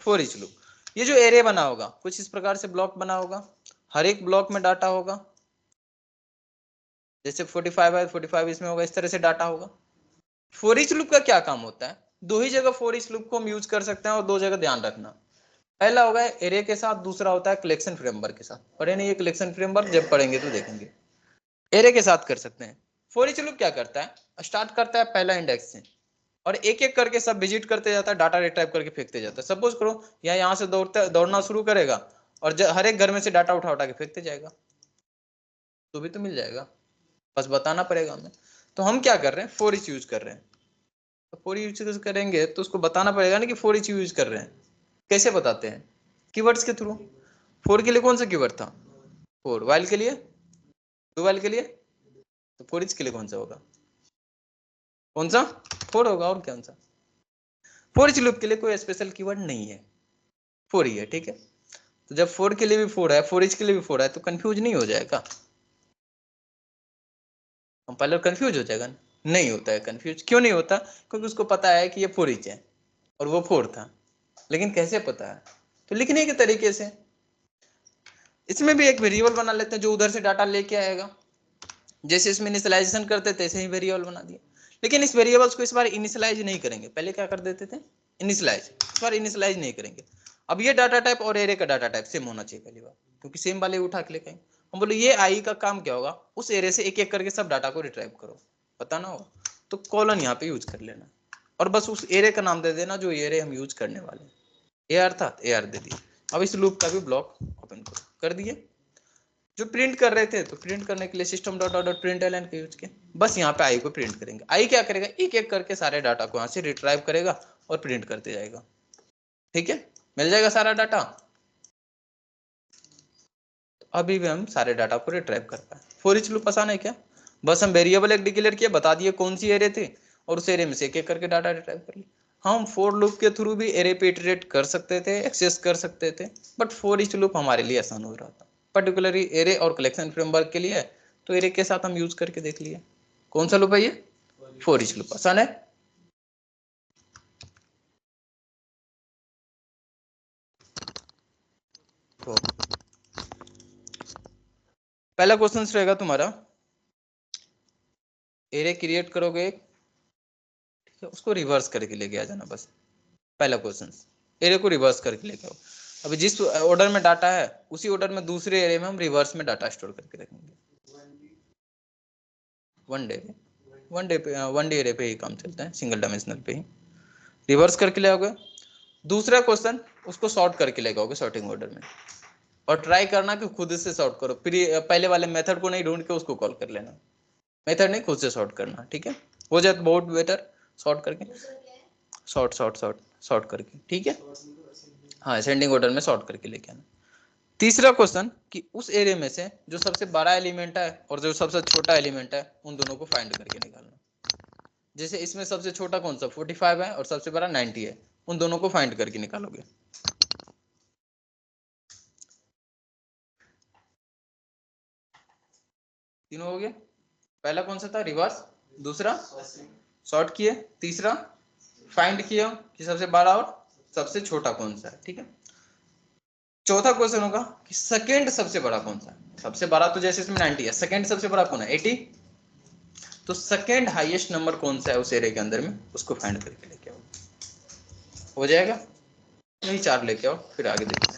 For each loop. ये जो एरे बना होगा कुछ इस प्रकार से ब्लॉक बना होगा, हर एक ब्लॉक में डाटा होगा। जैसे 45 है, 45 इसमें होगा, इस तरह से डाटा होगा। फॉर ईच लूप का क्या काम होता है? 2 ही जगह फॉर ईच लूप को हम यूज कर सकते हैं, और 2 जगह ध्यान रखना। पहला होगा एरे के साथ, दूसरा होता है कलेक्शन फ्रेमवर्क के साथ। पढ़े नहीं ये कलेक्शन फ्रेमवर्क? जब पढ़ेंगे तो देखेंगे। एरे के साथ कर सकते हैं। फॉर ईच लूप क्या करता है? स्टार्ट करता है पहला इंडेक्स से, और एक एक करके सब विजिट करते जाता है, डाटा रिट्राइव करके फेंकते जाता है। सपोज करो यहाँ से दौड़ना शुरू करेगा, और हर एक घर में से डाटा उठा उठा के फेंकते जाएगा, तो भी तो मिल जाएगा, बस बताना पड़ेगा हमें। तो हम क्या कर रहे हैं? फॉर ईच यूज कर रहे हैं। तो फॉर यूज करेंगे तो उसको बताना पड़ेगा ना कि फॉर ईच यूज कर रहे हैं। कैसे बताते हैं? कीवर्ड्स के थ्रू। फॉर के लिए कौन सा कीवर्ड था? फॉर। वाइल के लिए? डू वाइल के लिए? तो फॉर ईच के लिए कौन सा होगा? कौन सा? फॉर होगा, और कौन सा? फॉर ईच लूप के लिए कोई स्पेशल कीवर्ड नहीं है, फॉर ही है, ठीक है। तो जब फॉर के लिए भी फॉर है, फॉर ईच के लिए भी फॉर है, तो कंफ्यूज नहीं हो जाएगा? कंपाइलर कंफ्यूज हो जाएगा? नहीं होता है कंफ्यूज। क्यों नहीं होता? क्योंकि उसको पता है कि ये फॉर ईच है और वो फॉर था। लेकिन कैसे पता है? तो लिखने के तरीके से। इसमें भी एक वेरिएबल बना लेते हैं जो उधर से डाटा लेके आएगा। जैसे इसमें इनिशियलाइजेशन करते थे, ऐसे ही वेरिएबल बना दिया। लेकिन इस वेरिएबल्स को इस बार इनिशियलाइज नहीं करेंगे। पहले क्या कर देते थे? इनिशियलाइज। इस बार इनिशियलाइज नहीं करेंगे। अब ये डाटा टाइप और एरे का डाटा टाइप सेम होना चाहिए पहली बार, क्योंकि सेम वाले उठा के लेके हम बोले ये आई का काम क्या होगा? उस एरे से एक एक करके सब डाटा को रिट्राइव करो, बताना होगा। तो कॉलन यहाँ पे यूज कर लेना और बस उस एरे का नाम दे देना जो एरे हम यूज करने वाले हैं। AR था, AR दे दिया। अब इस लूप का भी ब्लॉक ओपन करो, कर दिए। जो प्रिंट कर रहे थे तो प्रिंट करने के लिए system dot out dot println का यूज किया। बस यहाँ पे आई को प्रिंट करेंगे। आई क्या करेगा, एक एक करके सारे डाटा को यहाँ से रिट्राइव करेगा और प्रिंट करते जाएगा। ठीक है, मिल जाएगा सारा डाटा। अभी भी हम सारे डाटा को रिट्राइव कर पाए। फॉर ईच लूप आसान है क्या, बस हम वेरिएबल एक डिक्लेयर किया, बता दिए कौन सी एरे थे और उस एरे में से एक एक करके डाटा रिट्राइव कर लिया। हम फॉर लूप के थ्रू भी एरे पे इटरेट कर सकते थे, एक्सेस कर सकते थे, बट फॉर ईच लूप हमारे लिए आसान हो रहा था, पर्टिकुलरली एरे और कलेक्शन फ्रेमवर्क के लिए। तो एरे के साथ हम यूज करके देख लिए। कौन सा लूप है ये, फॉर ईच लूप। आसान है। तो पहला क्वेश्चन रहेगा तुम्हारा, एरे क्रिएट करोगे, ठीक है, उसको रिवर्स करके लेके आ जाना। बस पहला क्वेश्चन, एरे को रिवर्स करके लेके आओ। अभी जिस ऑर्डर में डाटा है उसी ऑर्डर में दूसरे एरे में हम रिवर्स में डाटा स्टोर करके रखेंगे। वन डे एरे पे ही काम चलता है, सिंगल डायमेंशनल पे ही। रिवर्स करके ले आओगे। दूसरा क्वेश्चन, उसको सॉर्ट करके लेके आओगे सॉर्टिंग ऑर्डर में, और ट्राई करना कि खुद से सॉर्ट करो। फिर पहले वाले मेथड को नहीं ढूंढ के उसको कॉल कर लेना, मेथड नहीं, खुद से सॉर्ट करना। ठीक है, हो जाए तो बहुत बेटर, सॉर्ट करके, सॉर्ट करके। ठीक है, हाँ, असेंडिंग ऑर्डर में सॉर्ट करके लेके आना। तीसरा क्वेश्चन कि उस एरे में से जो सबसे बड़ा एलिमेंट है और जो सबसे छोटा एलिमेंट है उन दोनों को फाइंड करके निकालना। जैसे इसमें सबसे छोटा कौन सा 45 है और सबसे बड़ा 90 है, उन दोनों को फाइंड करके निकालोगे। तीनों हो गए। पहला कौन सा था, रिवर्स। दूसरा सॉर्ट किए। तीसरा फाइंड किया कि सबसे बड़ा और सबसे छोटा कौन सा है। ठीक है, चौथा क्वेश्चन होगा कि सेकंड सबसे बड़ा कौन सा है। सबसे बड़ा तो जैसे इसमें 90 है, सेकंड सबसे बड़ा कौन है 80, तो सेकंड हाईएस्ट नंबर कौन सा है उस एरे के अंदर में, उसको फाइंड करके लेके आओ। हो जाएगा, नहीं 4 लेके आओ, फिर आगे देखो।